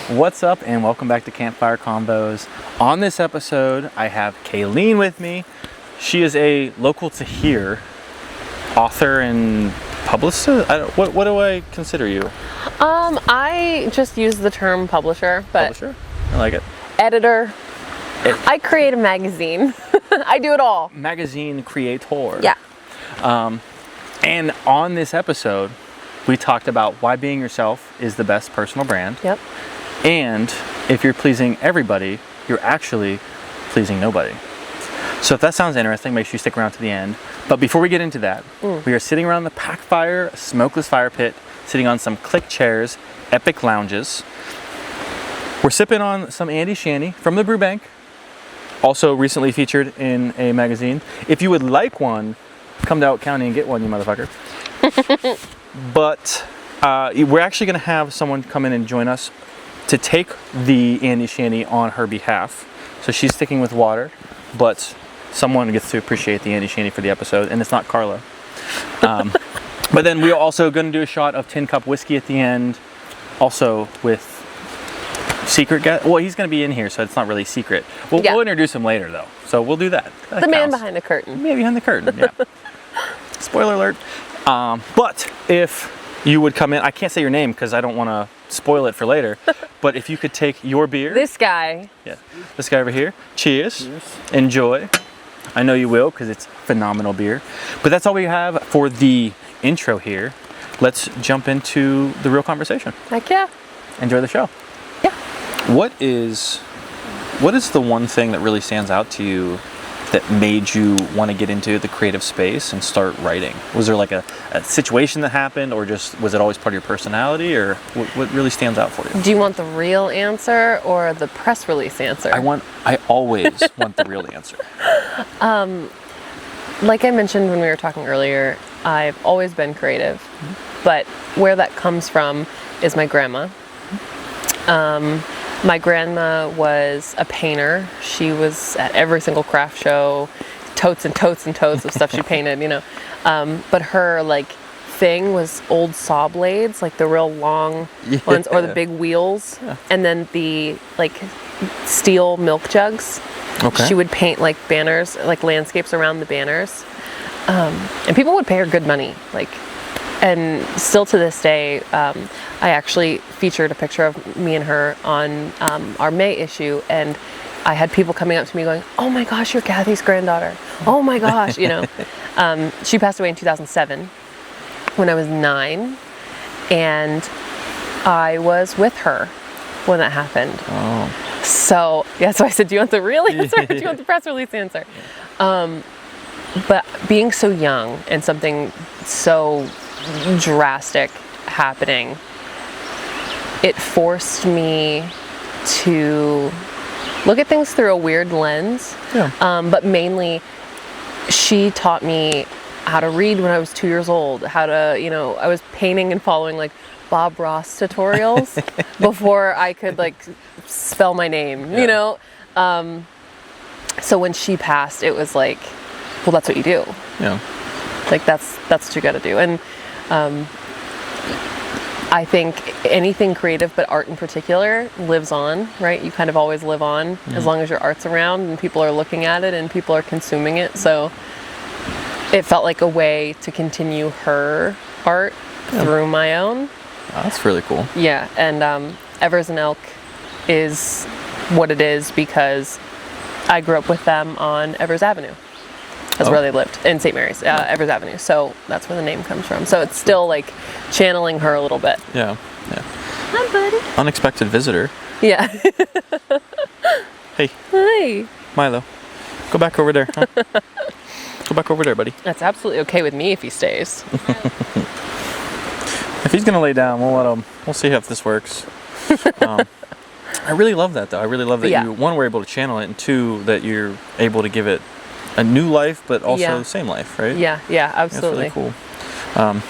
What's up, and welcome back to Campfire Convos. On this episode, I have Caylene with me. She is a local to here author and publicist. What do I consider you? I just use the term publisher, but Publisher? I like it. editor. I create a magazine. I do it all. Magazine creator. Yeah. And on this episode, we talked about why being yourself is the best personal brand. Yep. And if you're pleasing everybody, you're actually pleasing nobody. So if that sounds interesting, make sure you stick around to the end. But before we get into that, we are sitting around the pack fire, smokeless fire pit, sitting on some click chairs, epic lounges. We're sipping on some Andy Shandy from the brew bank, also recently featured in a magazine. If you would like one, come to Elk County and get one, you motherfucker. But we're actually going to have someone come in and join us to take the Andy Shandy on her behalf. So she's sticking with water, but someone gets to appreciate the Andy Shandy for the episode, and it's not Carla. But then we're also going to do a shot of Tin Cup whiskey at the end, also with secret guest. Well, he's going to be in here, so it's not really secret. We'll introduce him later, though. So we'll do that. The man behind the curtain. Man behind the curtain, yeah. Spoiler alert. But if you would come in, I can't say your name because I don't want to spoil it for later, but if you could take your beer. This guy. Yeah, this guy over here. Cheers. Enjoy. I know you will because it's phenomenal beer. But that's all we have for the intro here. Let's jump into the real conversation. Heck yeah. Enjoy the show. Yeah. What is the one thing that really stands out to you that made you want to get into the creative space and start writing? Was there like a situation that happened, or just was it always part of your personality, or what really stands out for you? Do you want the real answer or the press release answer? I always want the real answer. Like I mentioned when we were talking earlier, I've always been creative, but where that comes from is my grandma. My grandma was a painter. She was at every single craft show, totes and totes and totes of stuff she painted, you know. But her thing was old saw blades, like the real long ones, or the big wheels, and then the steel milk jugs. Okay. She would paint banners, landscapes around the banners, and people would pay her good money, and still to this day, I actually featured a picture of me and her on our May issue, and I had people coming up to me going, "Oh my gosh, you're Kathy's granddaughter. Oh my gosh," you know. She passed away in 2007 when I was 9, and I was with her when that happened. Oh. So, yeah, so I said, do you want the real answer or do you want the press release answer? But being so young and something so drastic happening, it forced me to look at things through a weird lens. Yeah. But mainly, she taught me how to read when I was 2 years old, how to, I was painting and following Bob Ross tutorials before I could spell my name, you know? So when she passed, it was well, that's what you do. Yeah. That's what you got to do. And I think anything creative, but art in particular, lives on, right? You kind of always live on as long as your art's around and people are looking at it and people are consuming it. So it felt like a way to continue her art through my own. Oh, that's really cool. Yeah, and Evers and Elk is what it is because I grew up with them on Evers Avenue. That's where they lived, in St. Mary's, Evers Avenue. So that's where the name comes from. So it's still channeling her a little bit. Yeah. Hi, buddy. Unexpected visitor. Yeah. Hey. Hi. Milo. Go back over there. Huh? Go back over there, buddy. That's absolutely okay with me if he stays. If he's gonna lay down, we'll let him. We'll see if this works. I really love that, though. I really love that you, one, were able to channel it, and two, that you're able to give it a new life, but also the same life, right? Yeah, absolutely. That's really cool.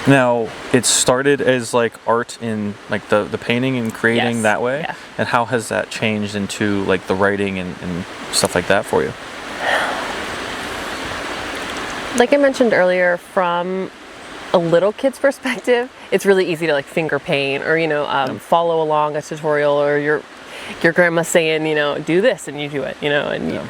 Now, it started as art in the painting and creating that way, and how has that changed into the writing and stuff like that for you? Like I mentioned earlier, from a little kid's perspective, it's really easy to like finger paint or, follow along a tutorial, or your grandma saying, do this and you do it, and you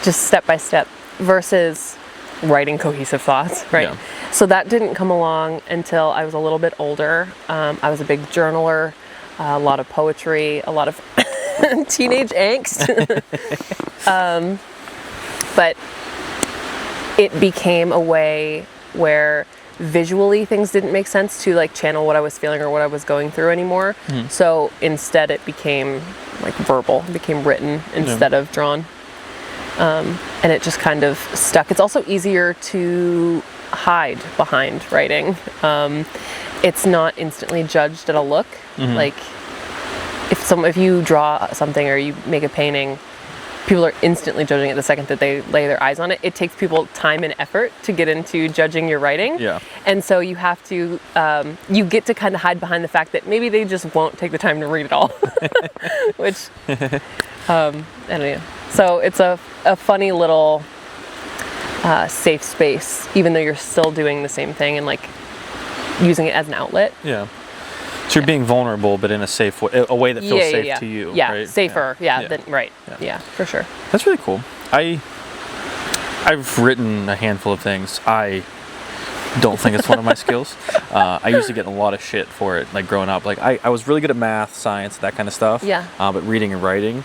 just step by step, versus writing cohesive thoughts, right? Yeah. So that didn't come along until I was a little bit older. I was a big journaler, a lot of poetry, a lot of teenage angst. But it became a way where visually things didn't make sense to like channel what I was feeling or what I was going through anymore. So instead it became like verbal, it became written instead of drawn. And it just kind of stuck. It's also easier to hide behind writing. It's not instantly judged at a look. Like if you draw something or you make a painting, people are instantly judging it the second that they lay their eyes on it. It takes people time and effort to get into judging your writing. Yeah. And so you have to, you get to kind of hide behind the fact that maybe they just won't take the time to read it all, which, I don't know. So it's a funny little safe space, even though you're still doing the same thing and like using it as an outlet. Yeah. So you're being vulnerable, but in a safe way, a way that feels safe to you. Yeah, right? safer. Right. Yeah, for sure. That's really cool. I've written a handful of things. I don't think it's one of my skills. I used to get a lot of shit for it, like growing up. Like I was really good at math, science, that kind of stuff. Yeah. But reading and writing,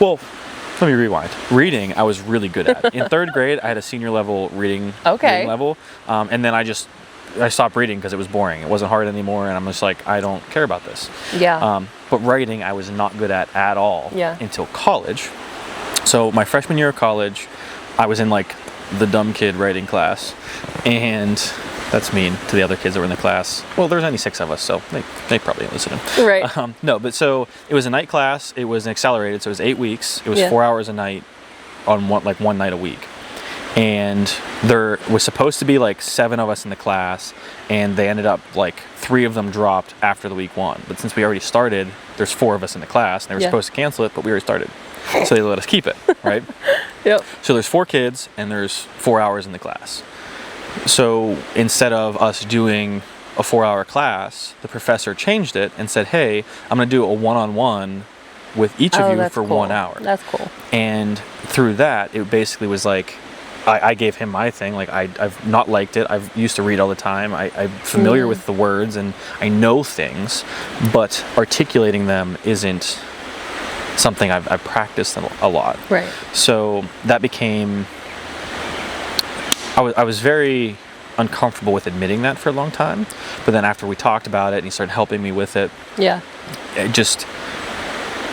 well, let me rewind. Reading, I was really good at. In third grade, I had a senior level reading level, and then I stopped reading because it was boring. It wasn't hard anymore, and I'm just like, I don't care about this. Yeah. But writing, I was not good at all until college. So my freshman year of college, I was in like the dumb kid writing class, and that's mean to the other kids that were in the class. Well, there's only 6 of us, so they probably listened. Right. No, but so it was a night class. It was an accelerated, so it was 8 weeks. It was 4 hours a night on one night a week. And there was supposed to be like 7 of us in the class, and they ended up like 3 of them dropped after the week 1. But since we already started, there's 4 of us in the class, and they were supposed to cancel it, but we already started. So they let us keep it, right? Yep. So there's 4 kids, and there's 4 hours in the class. So instead of us doing a 4-hour class, the professor changed it and said, hey, I'm going to do a one-on-one with each of you for 1 hour. That's cool. And through that, it basically was like, I gave him my thing. Like I've not liked it. I've used to read all the time. I'm familiar with the words and I know things, but articulating them isn't something I've practiced a lot. Right. So that became, I was very uncomfortable with admitting that for a long time. But then after we talked about it and he started helping me with it, it just,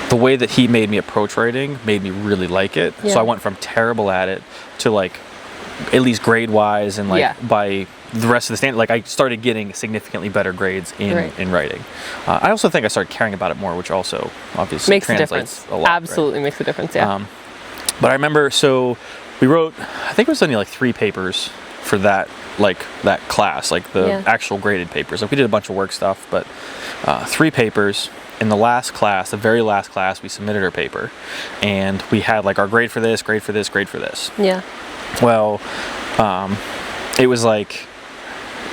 the way that he made me approach writing made me really like it. Yeah. So I went from terrible at it to like, at least grade wise and like by the rest of the standard, like I started getting significantly better grades in writing. I also think I started caring about it more, which also obviously makes a translates difference. a lot. Absolutely makes a difference. Yeah. But I remember, so we wrote, I think it was only like 3 papers for that class, like the actual graded papers. Like we did a bunch of work stuff, but 3 papers. In the last class, the very last class, we submitted our paper, and we had like our grade for this, grade for this, grade for this. Yeah. Well, it was like,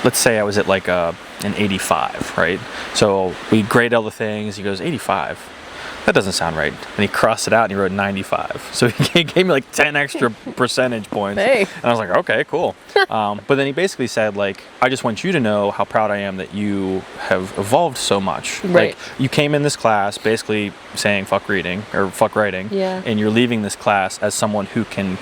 let's say I was at like an 85, right? So we grade all the things. He goes, 85. That doesn't sound right. And he crossed it out and he wrote 95. So he gave me like 10 extra percentage points. Hey. And I was like, okay, cool. But then he basically said, like, I just want you to know how proud I am that you have evolved so much. Right. Like, you came in this class basically saying fuck reading or fuck writing. Yeah. And you're leaving this class as someone who can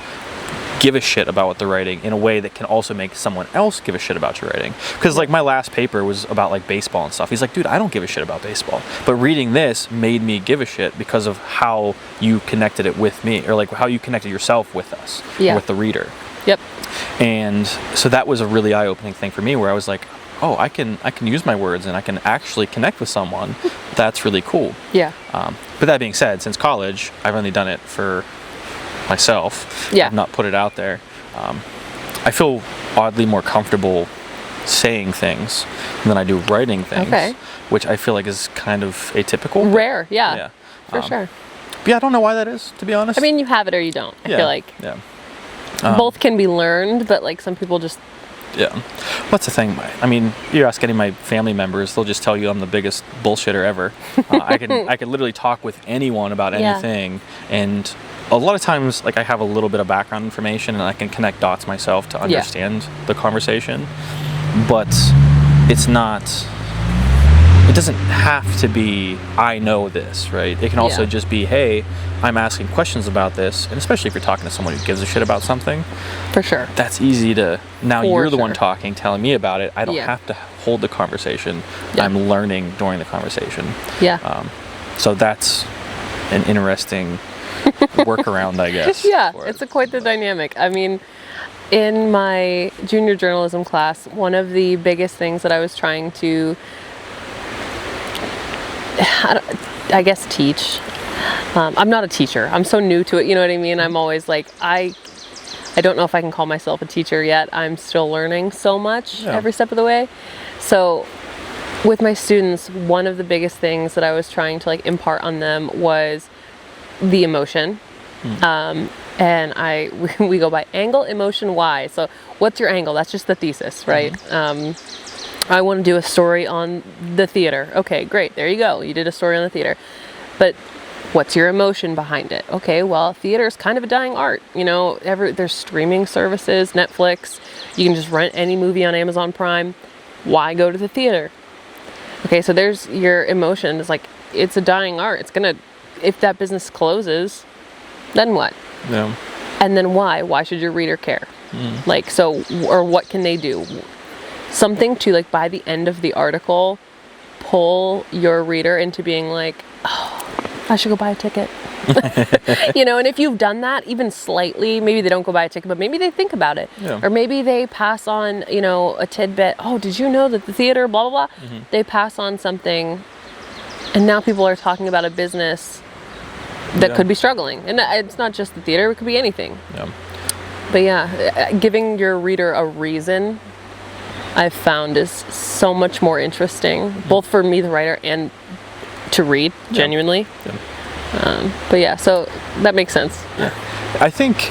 give a shit about what they're writing in a way that can also make someone else give a shit about your writing. Because like my last paper was about like baseball and stuff. He's like, dude, I don't give a shit about baseball. But reading this made me give a shit because of how you connected it with me, or like how you connected yourself with us, with the reader. Yep. And so that was a really eye-opening thing for me, where I was like, oh, I can use my words and I can actually connect with someone. That's really cool. Yeah. But that being said, since college, I've only done it for myself. Yeah. I've not put it out there. I feel oddly more comfortable saying things than I do writing things, which I feel like is kind of atypical. Rare, yeah. For sure. But yeah, I don't know why that is, to be honest. I mean, you have it or you don't. I feel like both can be learned, but like some people just Yeah. What's the thing? I mean, you ask any of my family members, they'll just tell you I'm the biggest bullshitter ever. I can literally talk with anyone about anything, and a lot of times, like, I have a little bit of background information and I can connect dots myself to understand the conversation, but it's not. It doesn't have to be, I know this, right? It can also just be, hey, I'm asking questions about this, and especially if you're talking to someone who gives a shit about something. For sure. That's easy to, now you're the one talking, telling me about it. I don't have to hold the conversation. I'm learning during the conversation. Yeah. So that's an interesting workaround, I guess. Yeah, it's quite the dynamic. I mean, in my junior journalism class, one of the biggest things that I was trying to I guess teach. I'm not a teacher. I'm so new to it. You know what I mean? I'm always like, I don't know if I can call myself a teacher yet. I'm still learning so much every step of the way. So with my students, one of the biggest things that I was trying to like impart on them was the emotion. And we go by angle, emotion, why. So what's your angle? That's just the thesis, right? I want to do a story on the theater. Okay, great. There you go. You did a story on the theater. But what's your emotion behind it? Okay, well, theater is kind of a dying art. You know, there's streaming services, Netflix. You can just rent any movie on Amazon Prime. Why go to the theater? Okay, so there's your emotion. It's like, it's a dying art. It's going to, if that business closes, then what? Yeah. And then why? Why should your reader care? Like, so, or what can they do? Something to, like, by the end of the article, pull your reader into being like, oh, I should go buy a ticket. You know, and if you've done that even slightly, maybe they don't go buy a ticket, but maybe they think about it. Or maybe they pass on, you know, a tidbit. Oh, did you know that the theater, blah, blah, blah. They pass on something, and now people are talking about a business that could be struggling. And it's not just the theater, it could be anything. But yeah, giving your reader a reason, I've found, is so much more interesting, both for me, the writer, and to read, genuinely. But yeah, so that makes sense. I think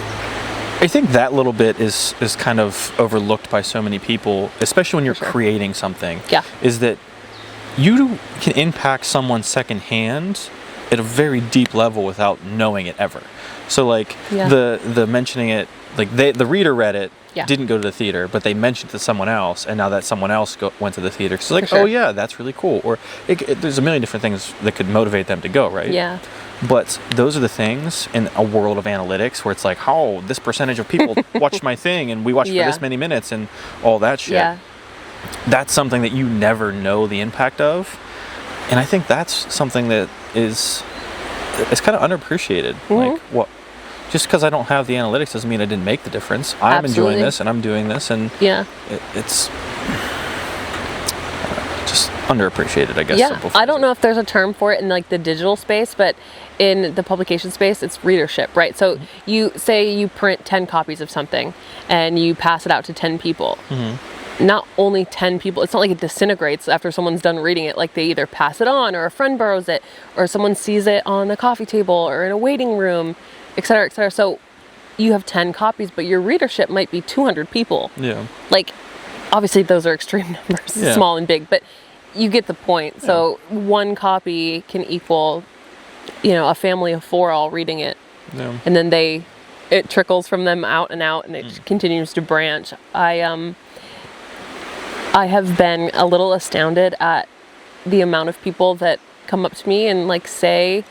that little bit is kind of overlooked by so many people, especially when you're creating something. Is that you can impact someone secondhand at a very deep level without knowing it ever. So like the mentioning it, like the reader read it, didn't go to the theater, but they mentioned it to someone else, and now that someone else went to the theater. So it's like, oh yeah, that's really cool. Or there's a million different things that could motivate them to go, right? Yeah. But those are the things in a world of analytics where it's like, oh, this percentage of people watched my thing, and we watched for this many minutes, and all that shit. That's something that you never know the impact of. And I think that's something that it's kind of underappreciated. Like, what? Just because I don't have the analytics doesn't mean I didn't make the difference. I'm enjoying this, and I'm doing this, and it's just underappreciated, I guess. Yeah, I don't know if there's a term for it in like the digital space, but in the publication space, it's readership, right? So you say you print 10 copies of something, and you pass it out to 10 people. Not only 10 people, it's not like it disintegrates after someone's done reading it. Like, they either pass it on, or a friend borrows it, or someone sees it on the coffee table or in a waiting room, etc., etc. So you have 10 copies, but your readership might be 200 people. Like, obviously those are extreme numbers, small and big, but you get the point. So one copy can equal, you know, a family of 4 all reading it. And then it trickles from them out, and it continues to branch. I have been a little astounded at the amount of people that come up to me and like say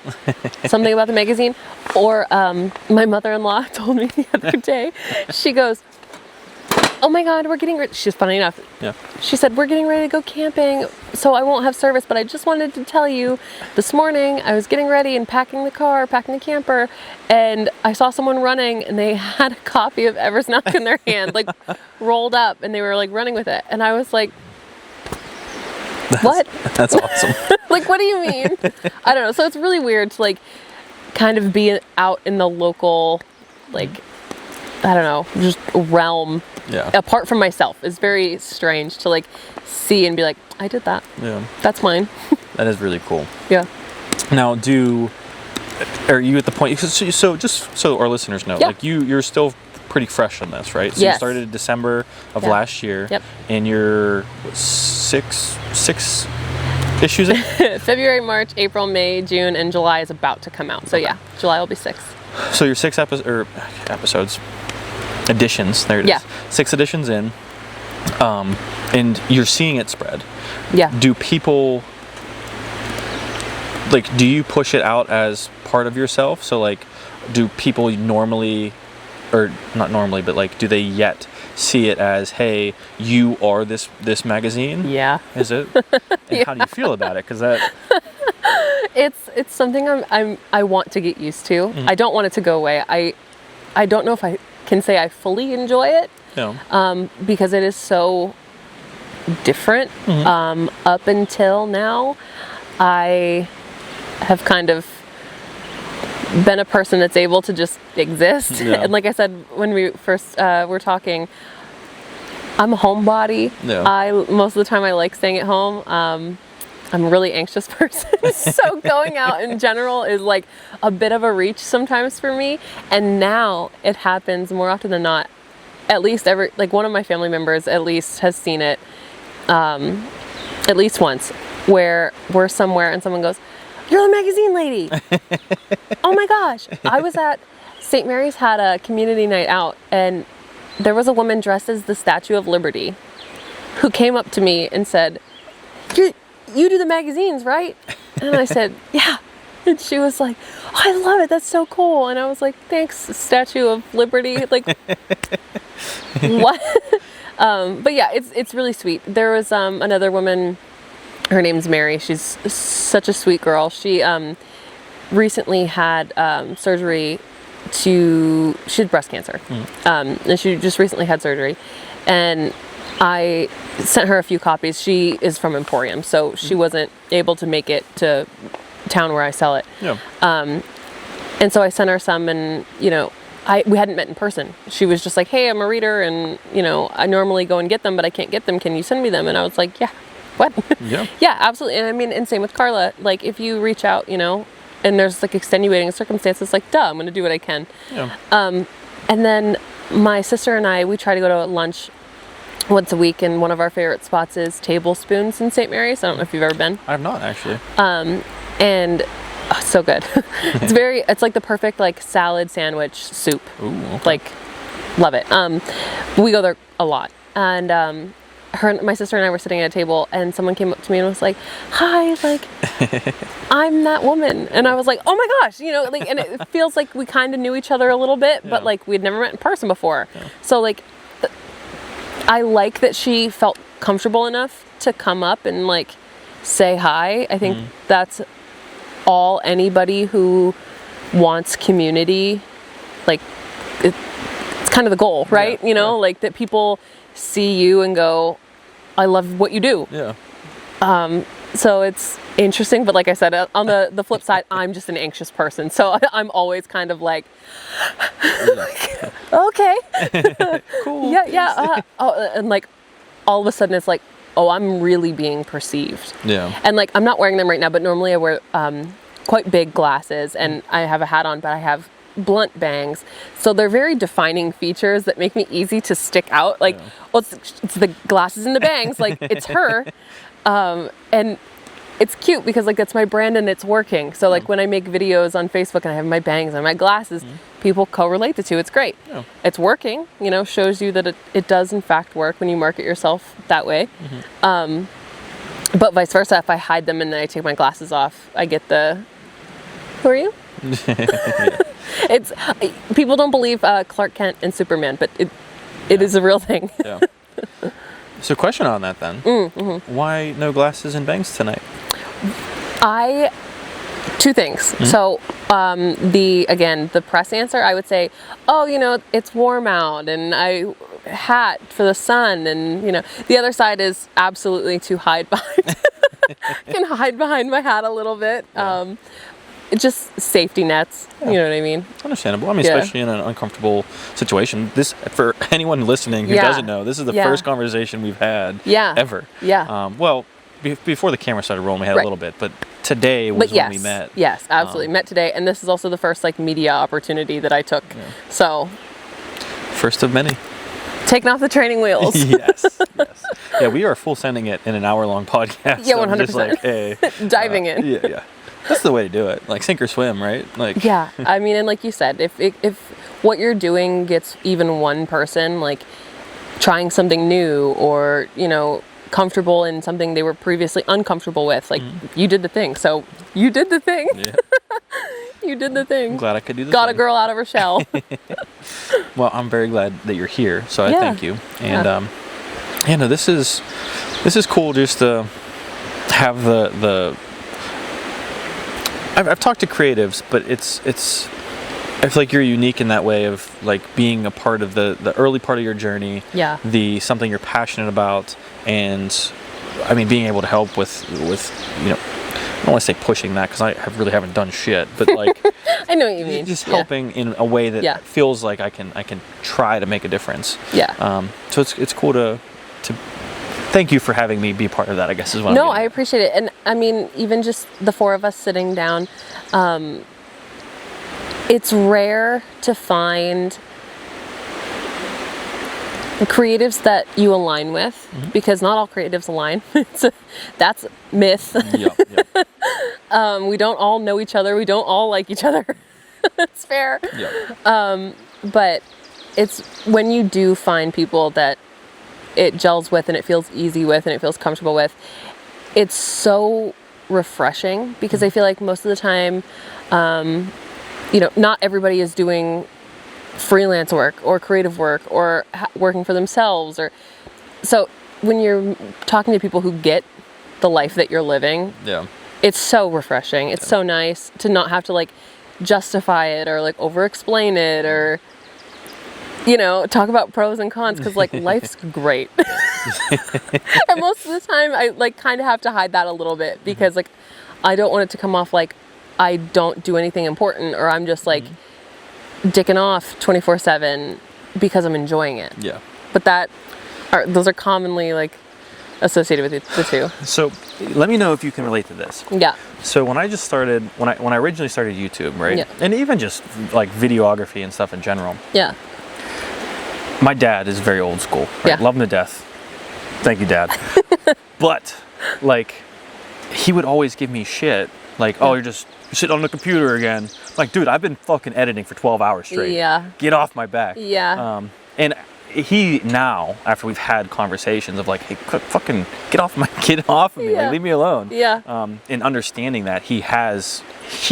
something about the magazine. Or my mother-in-law told me the other day, she goes, oh my God, we're getting ready. She's funny enough. She said, we're getting ready to go camping, so I won't have service, but I just wanted to tell you, this morning I was getting ready and packing the camper, and I saw someone running, and they had a copy of Evers and Elk in their hand, like rolled up, and they were like running with it. And I was like, what? That's awesome. Like, what do you mean? I don't know. So it's really weird to like kind of be out in the local, like, I don't know, just realm. Apart from myself, it's very strange to like see and be like, I did that. That's mine. That is really cool. Now, are you at the point? So just so our listeners know, like you're still pretty fresh on this, right? So Yes. you started in December of Yeah. last year. Yep. And you're six issues in? February, March, April, May, June, and July is about to come out. So yeah, July will be 6. So you're 6 episodes, editions, there it is. Yeah. 6 editions in, and you're seeing it spread. Yeah. Do people, like, do you push it out as part of yourself? So, like, do people normally, or not normally, but, like, do they yet see it as, hey, you are this magazine? Yeah. Is it? And how do you feel about it? Because that... It's something I want to get used to. Mm-hmm. I don't want it to go away. I don't know if I can say I fully enjoy it. No. Because it is so different. Mm-hmm. Up until now, I have kind of been a person that's able to just exist. Yeah. And like I said when we first were talking, I'm a homebody. Yeah. Most of the time I like staying at home. I'm a really anxious person, so going out in general is like a bit of a reach sometimes for me. And now it happens more often than not. At least one of my family members at least has seen it at least once, where we're somewhere and someone goes, "You're the magazine lady." Oh my gosh. I was at St. Mary's, had a community night out, and there was a woman dressed as the Statue of Liberty who came up to me and said, You do the magazines, right? And I said, yeah. And she was like, oh, I love it. That's so cool. And I was like, thanks, Statue of Liberty. Like, what? But yeah, it's really sweet. There was another woman, her name's Mary. She's such a sweet girl. She recently had surgery she had breast cancer. And she just recently had surgery. And I sent her a few copies. She is from Emporium, so she wasn't able to make it to town where I sell it. Yeah. And so I sent her some, and we hadn't met in person. She was just like, "Hey, I'm a reader, and I normally go and get them, but I can't get them. Can you send me them?" And I was like, "Yeah, what?" Yeah. Yeah, absolutely. And I mean, and same with Carla. Like, if you reach out, and there's like extenuating circumstances, like, duh, I'm going to do what I can. Yeah. And then my sister and I, we try to go to lunch once a week, and one of our favorite spots is Tablespoons in St. Mary's. I don't know if you've ever been. I have not, actually. And so good. It's like the perfect like salad sandwich soup. Ooh, okay. Like, love it. We go there a lot. And my sister and I were sitting at a table, and someone came up to me and was like, "Hi, like, I'm that woman." And I was like, "Oh my gosh," like, and it feels like we kind of knew each other a little bit, but like we'd never met in person before. Yeah. So like, I like that she felt comfortable enough to come up and like say hi. I think that's all anybody who wants community, like, it's kind of the goal, right? Yeah. Like that people see you and go, "I love what you do." Yeah. So it's interesting, but like I said, on the flip side, I'm just an anxious person, so I'm always kind of like, okay, Cool. yeah. And like all of a sudden, it's like, oh, I'm really being perceived. Yeah. And like, I'm not wearing them right now, but normally I wear quite big glasses, and I have a hat on, but I have blunt bangs, so they're very defining features that make me easy to stick out. Like, well, it's the glasses and the bangs, like it's her. And it's cute because like that's my brand and it's working. So like when I make videos on Facebook and I have my bangs and my glasses, people correlate the two. It's great. Yeah. It's working, shows you that it does in fact work when you market yourself that way. But vice versa, if I hide them and then I take my glasses off, I get the, "Who are you?" It's people don't believe Clark Kent and Superman, but it is a real thing. Yeah. So question on that then. Why no glasses and bangs tonight? Two things. So the press answer, I would say, oh, it's warm out, and hat for the sun, and the other side is absolutely to hide behind. I can hide behind my hat a little bit. Yeah. Just safety nets, you know what I mean? Understandable. I mean, especially in an uncomfortable situation. This, for anyone listening who doesn't know, this is the first conversation we've had ever. Yeah. Well, before the camera started rolling, we had a little bit, but today was when we met. Yes, absolutely. Met today, and this is also the first like media opportunity that I took. Yeah. So, first of many. Taking off the training wheels. Yes. Yeah, we are full sending it in an hour-long podcast. Yeah, 100%. I'm just like, hey, Diving in. Yeah. That's the way to do it. Like sink or swim, right? Like. Yeah, I mean, and like you said, if what you're doing gets even one person like trying something new, or comfortable in something they were previously uncomfortable with, like you did the thing. So you did the thing. Yeah. You did the thing. I'm glad I could do this. Got a girl out of her shell. Well, I'm very glad that you're here, so I thank you. And no, this is cool just to have the I've talked to creatives, but it's I feel like you're unique in that way of like being a part of the early part of your journey. Yeah. The something you're passionate about, and I mean being able to help with I don't want to say pushing that because I really haven't done shit, but like I know what you mean. Just helping in a way that feels like I can try to make a difference. Yeah. So it's cool to thank you for having me be part of that, I guess is what I'm No, getting I at. appreciate it. And I mean, even just the four of us sitting down, it's rare to find creatives that you align with, because not all creatives align. That's myth. Yep. We don't all know each other. We don't all like each other. It's fair. Yep. But it's when you do find people that it gels with and it feels easy with and it feels comfortable with, it's so refreshing, because I feel like most of the time, not everybody is doing freelance work or creative work or working for themselves, or so when you're talking to people who get the life that you're living, it's so refreshing. It's so nice to not have to like justify it or like over explain it or talk about pros and cons, because like life's great. And most of the time I like kind of have to hide that a little bit, because like I don't want it to come off like I don't do anything important, or I'm just like dicking off 24/7 because I'm enjoying it. Yeah. But those are commonly like associated with the two. So let me know if you can relate to this. Yeah. So when I originally started YouTube, right? Yeah. And even just like videography and stuff in general. Yeah. My dad is very old school. Right? Yeah. Love him to death. Thank you, Dad. But like he would always give me shit. Like, oh, you're sitting on the computer again. Like, dude, I've been fucking editing for 12 hours straight. Yeah. Get off my back. Yeah. And he now, after we've had conversations of like, hey, fucking get off of me, like, leave me alone. Yeah. In understanding that he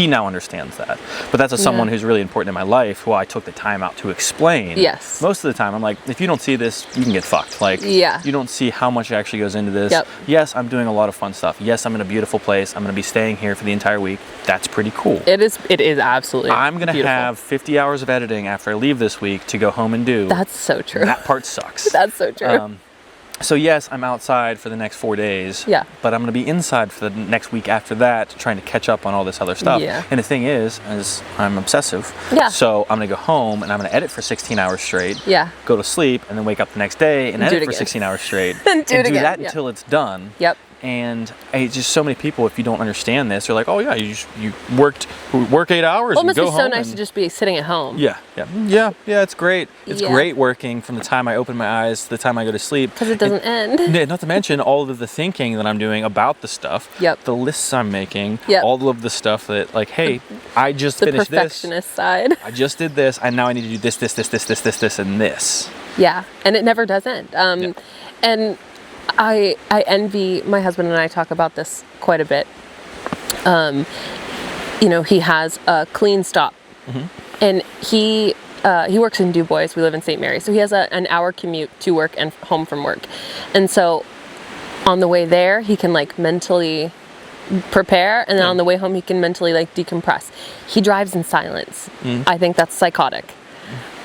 now understands that. But that's someone who's really important in my life, who I took the time out to explain. Yes. Most of the time, I'm like, if you don't see this, you can get fucked. Like, you don't see how much actually goes into this. Yep. Yes, I'm doing a lot of fun stuff. Yes, I'm in a beautiful place. I'm going to be staying here for the entire week. That's pretty cool. It is absolutely I'm going to beautiful. have 50 hours of editing after I leave this week to go home and do. That's so true. That part sucks. That's so true. So yes, I'm outside for the next 4 days. Yeah. But I'm going to be inside for the next week after that, trying to catch up on all this other stuff. Yeah. And the thing is I'm obsessive. Yeah. So I'm going to go home and I'm going to edit for 16 hours straight. Yeah. Go to sleep and then wake up the next day and edit for 16 hours straight. And do that until it's done. Yep. And it's just so many people, if you don't understand this, they're like, oh yeah, you work 8 hours Well, it and must go be home. so nice to just be sitting at home. Yeah, it's great. It's great working from the time I open my eyes to the time I go to sleep. Because it doesn't end. Yeah, not to mention all of the thinking that I'm doing about the stuff. Yep. The lists I'm making. Yep. All of the stuff that, like, hey, I just finished this. The perfectionist side. I just did this, and now I need to do this, and this. Yeah, and it never does end. And I envy, my husband and I talk about this quite a bit. He has a clean stop, and he works in Du Bois. We live in St. Mary, so he has an hour commute to work and home from work, and so on the way there he can like mentally prepare, and then on the way home he can mentally like decompress. He drives in silence. I think that's psychotic.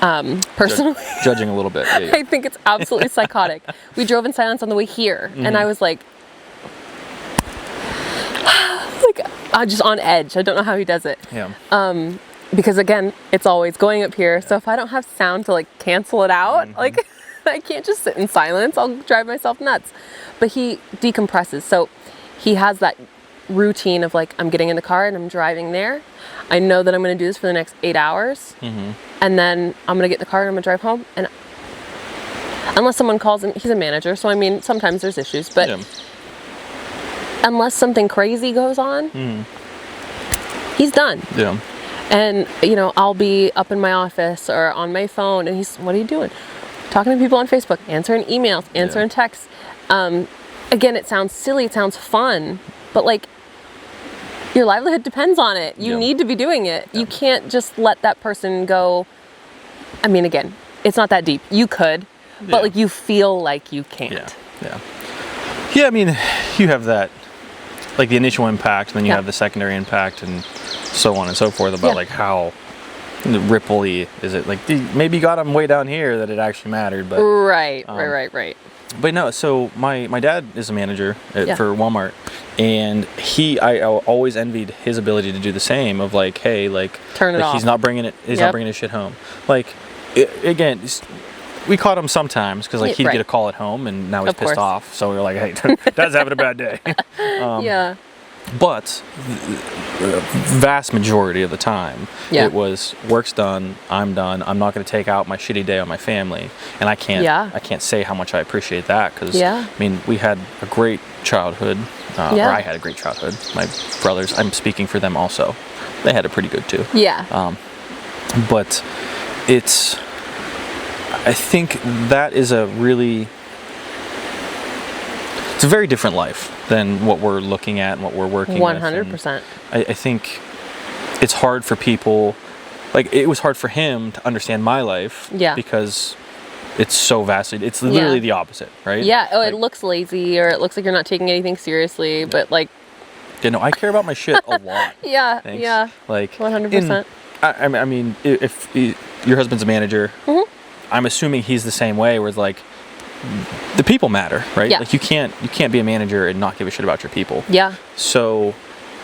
Personally, Judging a little bit. Yeah. I think it's absolutely psychotic. We drove in silence on the way here, and I was like just on edge. I don't know how he does it. Yeah. Because again, it's always going up here. So if I don't have sound to like cancel it out, like I can't just sit in silence. I'll drive myself nuts. But he decompresses. So he has that routine of like, I'm getting in the car and I'm driving there. I know that I'm going to do this for the next 8 hours. And then I'm going to get in the car and I'm going to drive home. And unless someone calls him, he's a manager. So, I mean, sometimes there's issues, but unless something crazy goes on, he's done. Yeah. And, you know, I'll be up in my office or on my phone and he's, what are you doing? Talking to people on Facebook, answering emails, answering texts. Again, it sounds silly, it sounds fun, but like your livelihood depends on it. You need to be doing it. You can't just let that person go. I mean, again, it's not that deep. You could, but like you feel like you can't. Yeah, I mean, you have that, like the initial impact, and then you have the secondary impact and so on and so forth about like how ripply is it, like maybe you got them way down here that it actually mattered, but right. But no, so my dad is a manager for Walmart, and I always envied his ability to do the same of like, hey, like turn it off. He's not bringing his shit home. Like again, we caught him sometimes because like he'd get a call at home and now he's pissed off. So we were like, hey, Dad's having a bad day. But the vast majority of the time, it was work's done, I'm done. I'm not going to take out my shitty day on my family, and I can't say how much I appreciate that because I mean we had a great childhood, or I had a great childhood. My brothers, I'm speaking for them also. They had it pretty good too. But I think that is it's a very different life than what we're looking at and what we're working 100%. with. I think it's hard for people, like it was hard for him to understand my life because it's so vastly, it's literally the opposite, right? It looks lazy or it looks like you're not taking anything seriously, but like... I care about my shit a lot. Like 100%. I mean, if your husband's a manager, I'm assuming he's the same way where it's like, the people matter, right? Like you can't be a manager and not give a shit about your people. So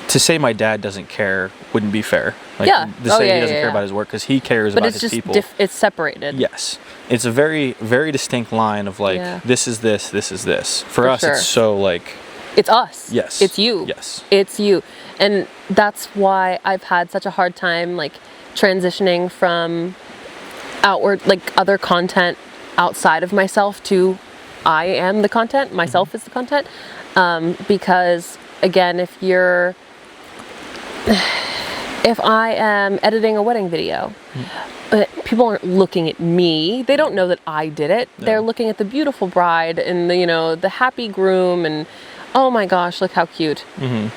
to say my dad doesn't care wouldn't be fair. Like to say he doesn't care about his work because he cares about his people. It's separated. Yes. It's a very, very distinct line of like, this is this, this is this. For us, it's so like... It's us. Yes. It's you. Yes. It's you. And that's why I've had such a hard time like transitioning from outward, like other content outside of myself to I am the content, myself is the content, because again, if I am editing a wedding video, people aren't looking at me, they don't know that I did it, they're looking at the beautiful bride and the happy groom and oh my gosh, look how cute. And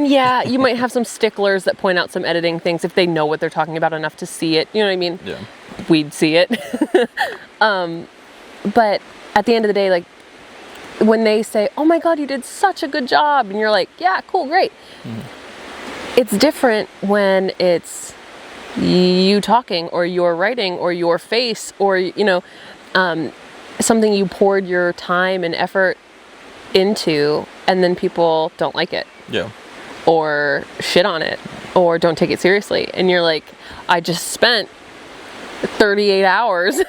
you might have some sticklers that point out some editing things if they know what they're talking about enough to see it, you know what I mean? We'd see it. But at the end of the day, like when they say, oh my God, you did such a good job. And you're like, yeah, cool, great. It's different when it's you talking or your writing or your face or, something you poured your time and effort into and then people don't like it. Or shit on it or don't take it seriously. And you're like, I just spent 38 hours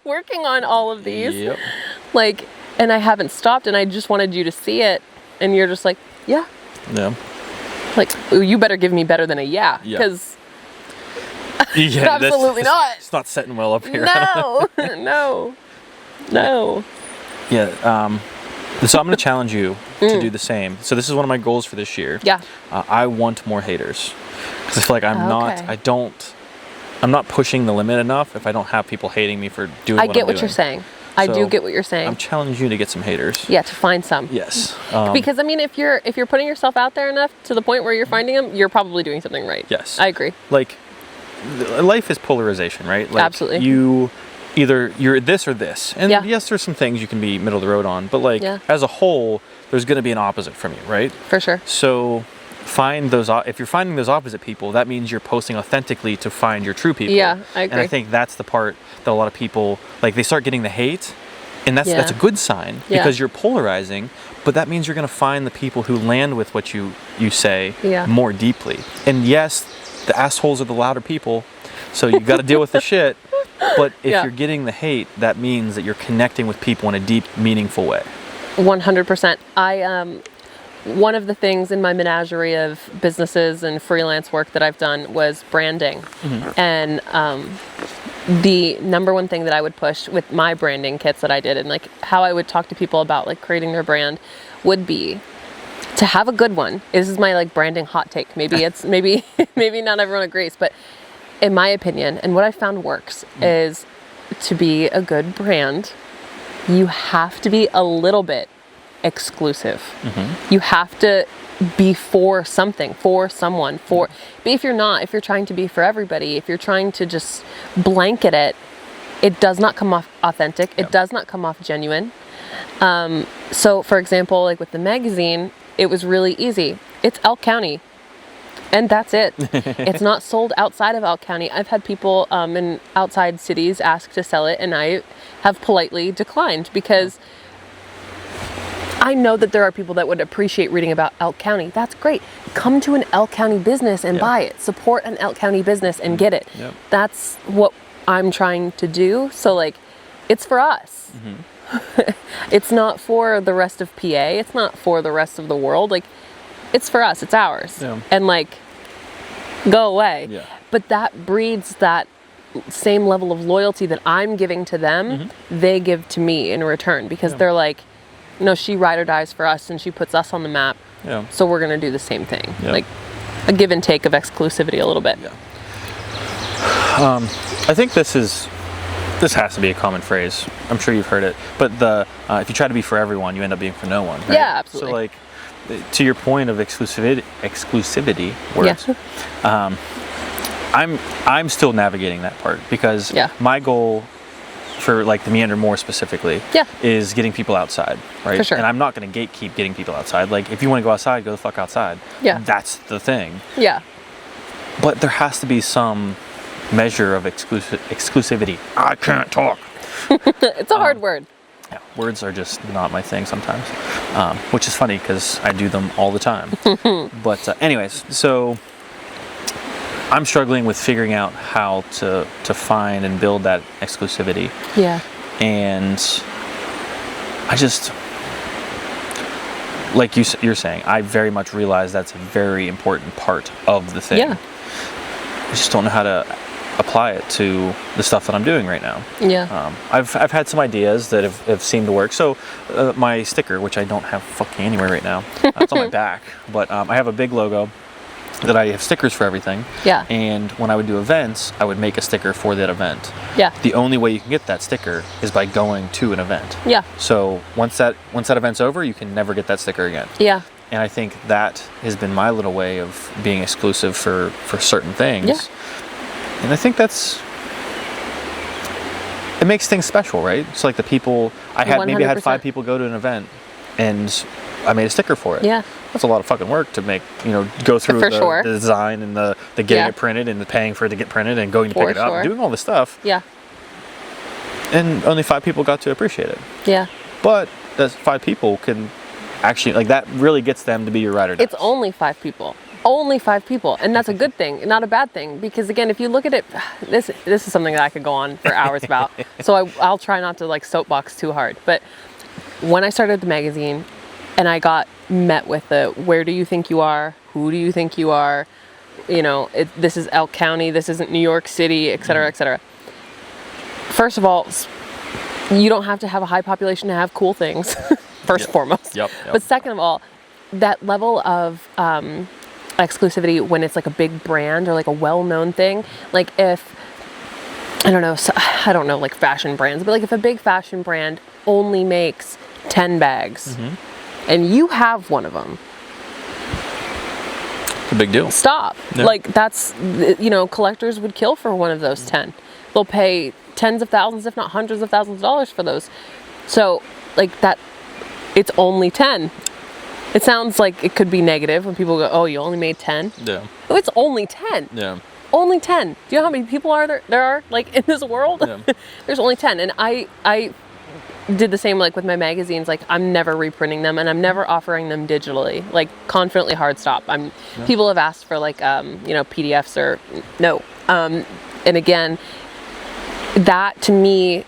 working on all of these like, and I haven't stopped and I just wanted you to see it and you're just like like you better give me better than a because absolutely not. It's not setting well up here. No. So I'm going to challenge you to do the same. So this is one of my goals for this year. I want more haters because I feel like I'm not pushing the limit enough if I don't have people hating me for doing what I'm doing. I get what you're saying. I do get what you're saying. I'm challenging you to get some haters. To find some. Yes. Because I mean, if you're putting yourself out there enough to the point where you're finding them, you're probably doing something right. Yes. I agree. Like, life is polarization, right? Like, absolutely. Either you're this or this. And yes, there's some things you can be middle of the road on, but like as a whole, there's going to be an opposite from you, right? For sure. So find those, if you're finding those opposite people, that means you're posting authentically to find your true people. I agree. And I think that's the part that a lot of people, like they start getting the hate and that's a good sign because you're polarizing, but that means you're going to find the people who land with what you say more deeply. And yes, the assholes are the louder people, so you got to deal with the shit. But if you're getting the hate, that means that you're connecting with people in a deep, meaningful way. 100%. one of the things in my menagerie of businesses and freelance work that I've done was branding. And the number one thing that I would push with my branding kits that I did, and like how I would talk to people about like creating their brand, would be to have a good one. This is my like branding hot take. Maybe it's maybe not everyone agrees, but in my opinion, and what I found works, is to be a good brand, you have to be a little bit exclusive. You have to be for something, for someone, but if you're trying to be for everybody, if you're trying to just blanket it, it does not come off authentic. It does not come off genuine. So for example, like with the magazine, it was really easy. It's Elk County. And that's it. It's not sold outside of Elk County. I've had people in outside cities ask to sell it, and I have politely declined, because I know that there are people that would appreciate reading about Elk County. That's great. Come to an Elk County business and buy it. Support an Elk County business and get it. That's what I'm trying to do. So like, it's for us. It's not for the rest of PA. It's not for the rest of the world. Like, it's for us. It's ours. And like, go away. But that breeds that same level of loyalty that I'm giving to them, they give to me in return, because they're like, no, she ride or dies for us and she puts us on the map. So we're going to do the same thing. Like a give and take of exclusivity a little bit. I think this has to be a common phrase. I'm sure you've heard it. But if you try to be for everyone, you end up being for no one. Right? Yeah, absolutely. So like, to your point of exclusivity words, I'm still navigating that part, because my goal for like the Meanderin more specifically is getting people outside, right? For sure. And I'm not going to gatekeep getting people outside. Like, if you want to go outside, go the fuck outside. That's the thing. But there has to be some measure of exclusivity. I can't talk. It's a hard word. Yeah, words are just not my thing sometimes, which is funny because I do them all the time. But anyways, so I'm struggling with figuring out how to find and build that exclusivity. And I just, like you're saying, I very much realize that's a very important part of the thing. I just don't know how to apply it to the stuff that I'm doing right now. I've had some ideas that have seemed to work. So my sticker, which I don't have fucking anywhere right now, it's on my back, but I have a big logo that I have stickers for everything. And when I would do events, I would make a sticker for that event. The only way you can get that sticker is by going to an event. So once that event's over, you can never get that sticker again. And I think that has been my little way of being exclusive for certain things. And I think it makes things special, right? So like the people, maybe I had 5 people go to an event and I made a sticker for it. That's a lot of fucking work to make, go through the design and the getting it printed and the paying for it to get printed and going to pick it up and doing all this stuff. And only 5 people got to appreciate it. But those 5 people can actually, like, that really gets them to be your ride or die. It's only 5 people. Only 5 people, and that's a good thing, not a bad thing, because again, if you look at it, this is something that I could go on for hours about, so I'll try not to like soapbox too hard. But when I started the magazine and I got met with the, where do you think you are, who do you think you are, this is Elk County, this isn't New York City, etc., etc. First of all, you don't have to have a high population to have cool things. First and foremost. But second of all, that level of exclusivity when it's like a big brand or like a well-known thing, like if I don't know like fashion brands, but like if a big fashion brand only makes 10 bags and you have one of them, it's a big deal. Stop. Like that's, collectors would kill for one of those 10. They'll pay tens of thousands, if not hundreds of thousands of dollars for those. So like that, it's only 10. It sounds like it could be negative when people go, oh, you only made 10? Oh, it's only 10. Only 10. Do you know how many people there are like in this world? There's only 10. And I did the same like with my magazines. Like I'm never reprinting them and I'm never offering them digitally. Like Confidently hard stop. People have asked for like PDFs or no. And again, that to me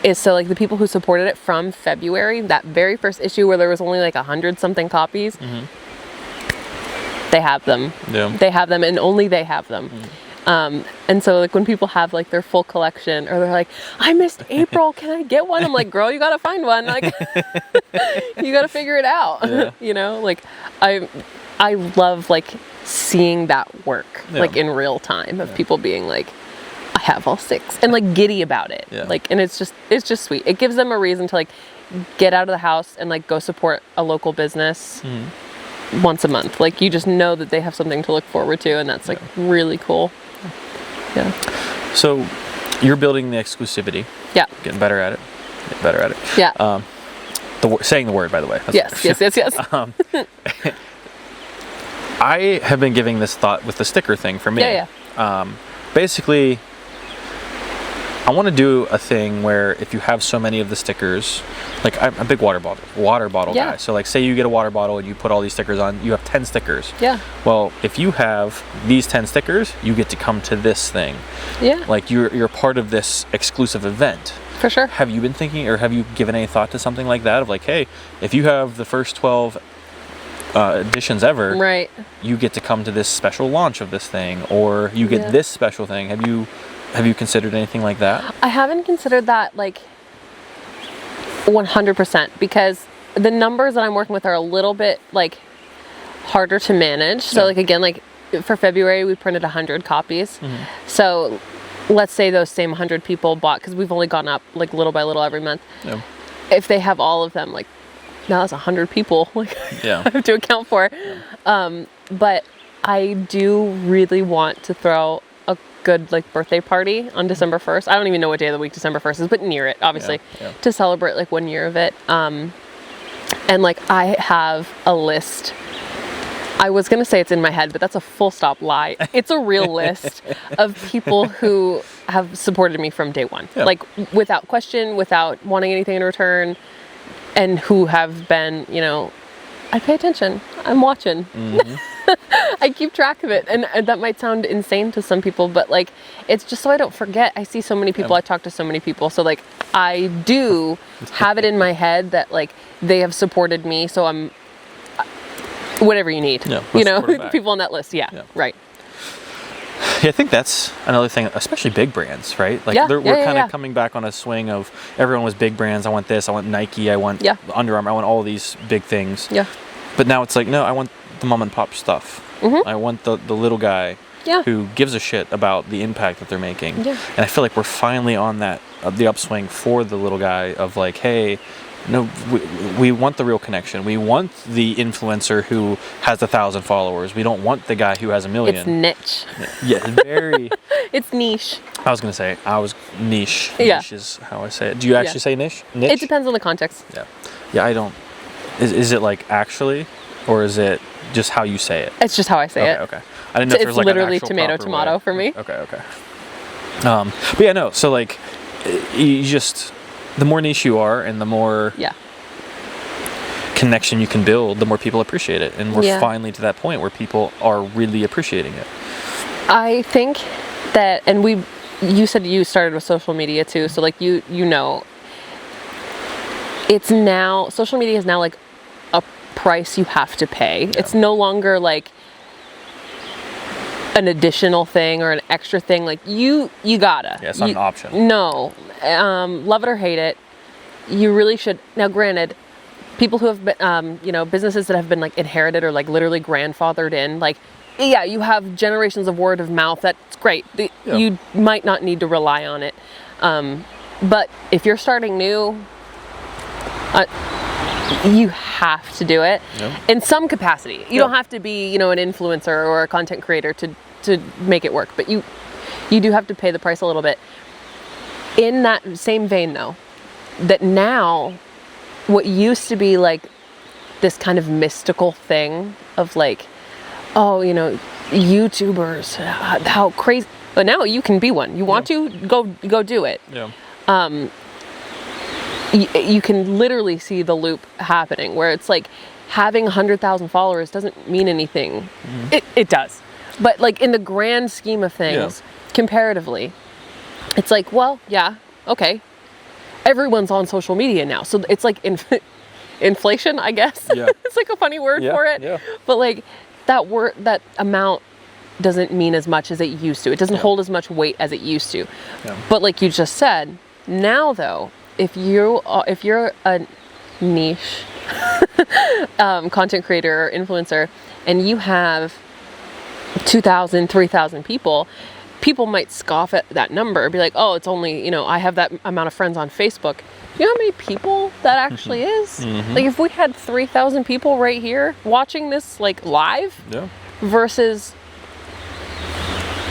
is so like the people who supported it from February, that very first issue where there was only like 100 something copies, they have them. Yeah. They have them, and only they have them. And so like when people have like their full collection, or they're like, I missed April, can I get one? I'm like, girl, you gotta find one. Like, you gotta figure it out. Yeah. You know, like I love like seeing that work like in real time of people being like, I have all 6, and like giddy about it. Yeah. Like, and it's just sweet. It gives them a reason to like get out of the house and like go support a local business once a month. Like, you just know that they have something to look forward to, and that's like really cool. Yeah. So you're building the exclusivity. Yeah. Getting better at it. Getting better at it. Yeah. Saying the word, by the way. Yes. I have been giving this thought with the sticker thing for me. Yeah. Basically, I want to do a thing where if you have so many of the stickers, like I'm a big water bottle guy. So like, say you get a water bottle and you put all these stickers on, you have 10 stickers. Yeah. Well, if you have these 10 stickers, you get to come to this thing. Yeah. Like you're part of this exclusive event. For sure. Have you been thinking, or have you given any thought to something like that? Of like, hey, if you have the first 12 editions ever, right, you get to come to this special launch of this thing, or you get this special thing. Have you considered anything like that? I haven't considered that like 100%, because the numbers that I'm working with are a little bit like harder to manage. So like, again, like for February we printed 100 copies. So let's say those same 100 people bought, because we've only gone up like little by little every month. If they have all of them, like, now that's 100 people like I have to account for. But I do really want to throw a good like birthday party on December 1st. I don't even know what day of the week December 1st is, but near it, obviously, to celebrate like 1 year of it. And like, I have a list. I was going to say it's in my head, but that's a full stop lie. It's a real list of people who have supported me from day one, like without question, without wanting anything in return, and who have been, you know, I pay attention, I'm watching. I keep track of it, and that might sound insane to some people, but like, it's just so I don't forget. I see so many people, I talk to so many people, so like, I do have it in my head that like they have supported me, so I'm whatever you need, you know, people on that list. Right. Yeah, I think that's another thing, especially big brands, right? Like we're kind of coming back on a swing of everyone was big brands. I want this, I want Nike, I want Under Armour, I want all these big things. But now it's like, no, I want the mom and pop stuff. I want the little guy who gives a shit about the impact that they're making. And I feel like we're finally on that, the upswing for the little guy of like, hey, no, we want the real connection. We want the influencer who has 1,000 followers. We don't want the guy who has 1 million. It's niche. Yeah, very. It's niche. I was gonna say niche. Yeah. Niche is how I say it. Do you actually say niche? Niche? It depends on the context. Yeah, I don't. Is it like actually, or is it just how you say it? It's just how I say it. Okay. I didn't know if there was like literally an actual tomato way. for me. Okay. But yeah, no. So like, you just. The more niche you are, and the more connection you can build, the more people appreciate it. And we're finally to that point where people are really appreciating it. I think that, and you said you started with social media too, so like you know, it's now, social media is now like a price you have to pay. It's no longer like an additional thing or an extra thing. Like you gotta. Yeah, it's not an option. No. Love it or hate it, you really should. Now granted, people who have been, you know, businesses that have been like inherited or like literally grandfathered in, like, you have generations of word of mouth. That's great. You might not need to rely on it. But if you're starting new, you have to do it in some capacity. You don't have to be, you know, an influencer or a content creator to make it work, but you do have to pay the price a little bit. In that same vein though, that now what used to be like this kind of mystical thing of like, oh, you know, YouTubers, how crazy, but now you can be one. You want to go do it. You can literally see the loop happening where it's like having 100,000 followers doesn't mean anything. It does, but like in the grand scheme of things, comparatively, it's like, well, okay. everyone's on social media now. So it's like inflation, I guess. Yeah. It's like a funny word for it. Yeah. But like that amount doesn't mean as much as it used to. It doesn't hold as much weight as it used to. Yeah. But like you just said, now though, if you're a niche content creator or influencer and you have 2,000, 3,000 people might scoff at that number, be like, oh, it's only, I have that amount of friends on Facebook. You know how many people that actually is? Mm-hmm. Like if we had 3,000 people right here watching this like live versus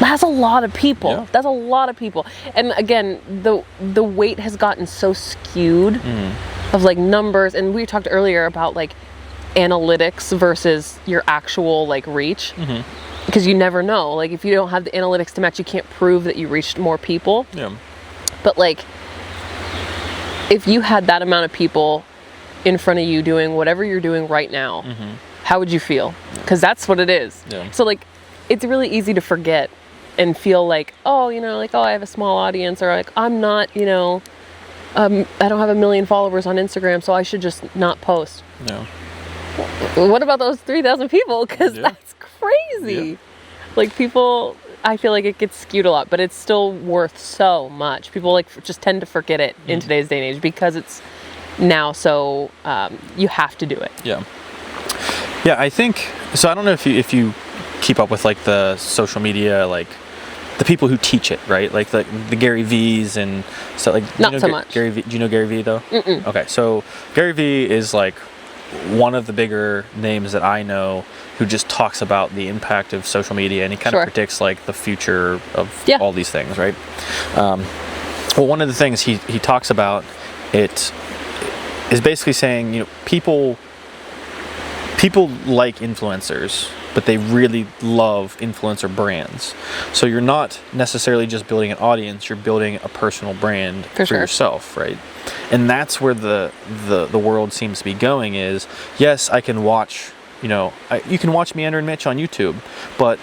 that's a lot of people. Yeah. That's a lot of people. And again, the weight has gotten so skewed of like numbers. And we talked earlier about like analytics versus your actual like reach. Because you never know. Like if you don't have the analytics to match, you can't prove that you reached more people. Yeah. But like if you had that amount of people in front of you doing whatever you're doing right now, how would you feel? Because that's what it is. Yeah. So like it's really easy to forget and feel like, oh, I have a small audience, or like I'm not, I don't have 1 million followers on Instagram, so I should just not post. No. What about those 3,000 people? Because that's crazy. Yeah. Like people, I feel like it gets skewed a lot, but it's still worth so much. People like just tend to forget it in today's day and age because it's now so you have to do it. Yeah. Yeah, I think so. I don't know if you keep up with like the social media, like the people who teach it, right? Like the Gary V's and stuff. Like not so much. Gary V. Do you know Gary V though? Mm-mm. Okay, so Gary V is like one of the bigger names that I know who just talks about the impact of social media, and he kind of predicts like the future of all these things, right? Well, one of the things he talks about it is basically saying, people like influencers, but they really love influencer brands. So you're not necessarily just building an audience, you're building a personal brand for yourself, right? And that's where the world seems to be going is, yes, I can watch, you can watch Meanderin and Mitch on YouTube, but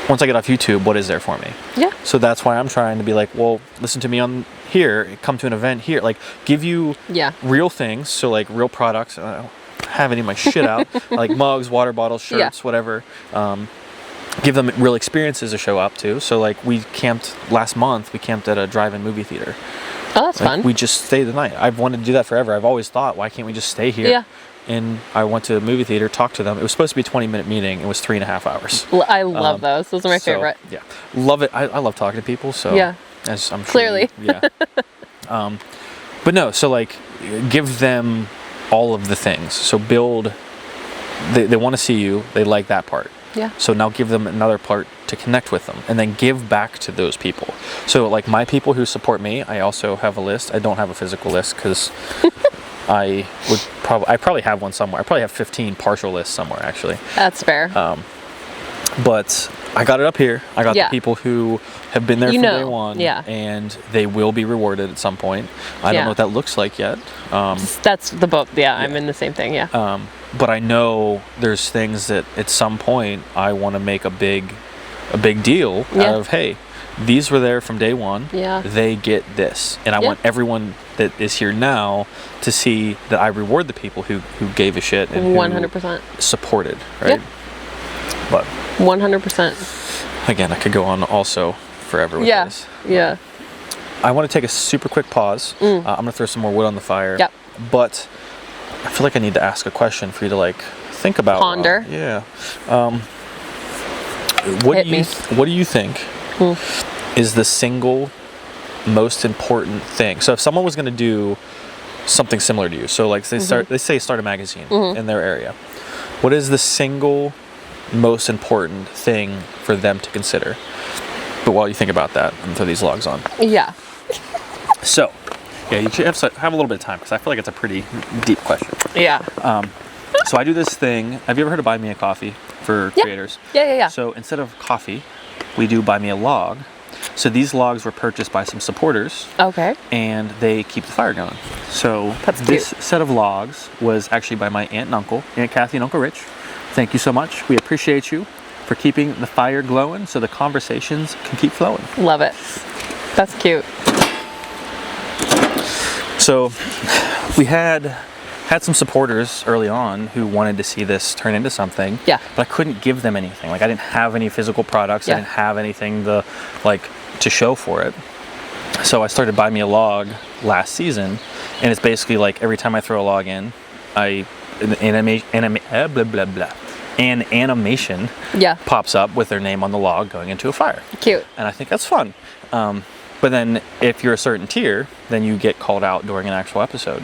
once I get off YouTube, what is there for me? Yeah. So that's why I'm trying to be like, well, listen to me on here, come to an event here, like give you real things, so like real products. I don't have any of my shit out, like mugs, water bottles, shirts, whatever. Give them real experiences to show up to. So like last month, we camped at a drive-in movie theater. Oh, that's fun. We just stayed the night. I've wanted to do that forever. I've always thought, why can't we just stay here? Yeah. And I went to a movie theater, talked to them. It was supposed to be a 20-minute meeting. It was 3.5 hours. I love those. Those are my favorite. Yeah. Love it. I love talking to people. So as I'm sure clearly. But no, so like give them all of the things. So build, they want to see you. They like that part. Yeah. So now give them another part to connect with them, and then give back to those people. So like my people who support me, I also have a list. I don't have a physical list because I probably have one somewhere. I probably have 15 partial lists somewhere actually. That's fair. But I got it up here. I got the people who have been there from day one, and they will be rewarded at some point. I don't know what that looks like yet. That's the boat. Yeah, I'm in the same thing. Yeah. But I know there's things that at some point I want to make a big deal out of. Hey, these were there from day one. Yeah. They get this, and I want everyone that is here now to see that I reward the people who gave a shit and 100% supported. Right. But 100%. Again, I could go on also forever with this. Yeah. I want to take a super quick pause. I'm going to throw some more wood on the fire. Yep. But I feel like I need to ask a question for you to like think about. Ponder. What do you think is the single most important thing? So if someone was going to do something similar to you, so like they start a magazine in their area, what is the single most important thing for them to consider? But while you think about that, I'm going to throw these logs on. Yeah. So, you should have a little bit of time because I feel like it's a pretty deep question. Yeah. So I do this thing. Have you ever heard of Buy Me a Coffee for creators? Yeah. So instead of coffee, we do Buy Me a Log. So these logs were purchased by some supporters. Okay. And they keep the fire going. So this set of logs was actually by my aunt and uncle, Aunt Kathy and Uncle Rich. Thank you so much. We appreciate you for keeping the fire glowing so the conversations can keep flowing. Love it. That's cute. So we had some supporters early on who wanted to see this turn into something. Yeah. But I couldn't give them anything. Like I didn't have any physical products. Yeah. I didn't have anything to show for it. So I started Buy Me a Log last season, and it's basically like every time I throw a log in, an animation pops up with their name on the log going into a fire. Cute. And I think that's fun. But then if you're a certain tier, then you get called out during an actual episode.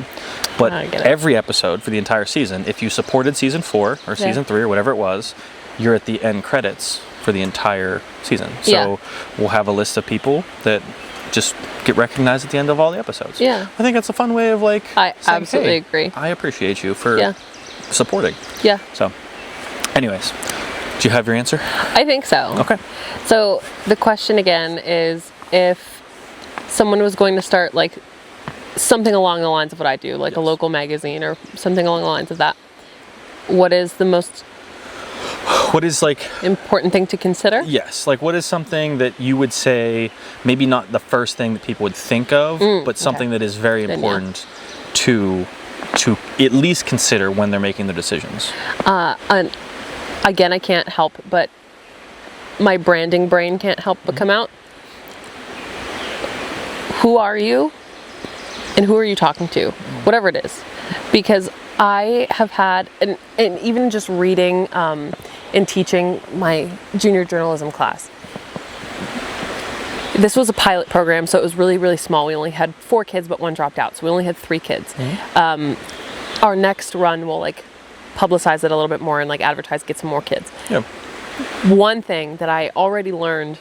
But every episode for the entire season, if you supported season 4 or season 3 or whatever it was, you're at the end credits for the entire season. So we'll have a list of people that just get recognized at the end of all the episodes. Yeah. I think that's a fun way of I saying, absolutely agree. I appreciate you for supporting. Yeah. So anyways, do you have your answer? I think so. Okay. So the question again is, if someone was going to start like something along the lines of what I do, like a local magazine or something along the lines of that, what is the most important thing to consider? Yes. Like what is something that you would say, maybe not the first thing that people would think of, but something that is very important to at least consider when they're making their decisions? And again, I can't help, but my branding brain can't help but come out. Who are you? And who are you talking to? Whatever it is. Because I have had, and even just reading and teaching my junior journalism class, this was a pilot program, so it was really, really small. We only had 4 kids, but 1 dropped out, so we only had 3 kids. Our next run will publicize it a little bit more and advertise, get some more kids. Yep. One thing that I already learned,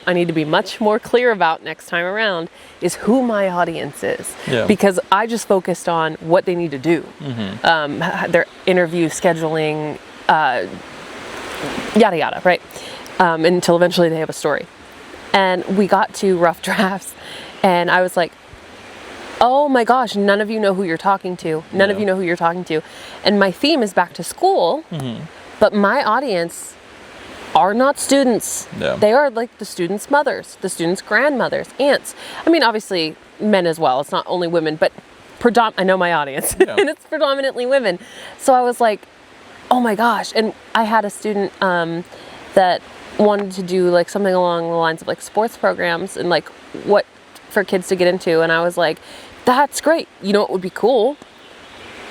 I need to be much more clear about next time around, is who my audience is. Yeah. Because I just focused on what they need to do. Their interview scheduling, yada yada, right? Until eventually they have a story. And we got to rough drafts, and I was like, oh my gosh, none of you know who you're talking to. None of you know who you're talking to. And my theme is back to school, but my audience are not students. Yeah. They are the students' mothers, the students' grandmothers, aunts. I mean, obviously men as well. It's not only women, but I know my audience, and it's predominantly women. So I was like, oh my gosh. And I had a student that wanted to do something along the lines of sports programs and what for kids to get into. And I was like, that's great. You know what would be cool?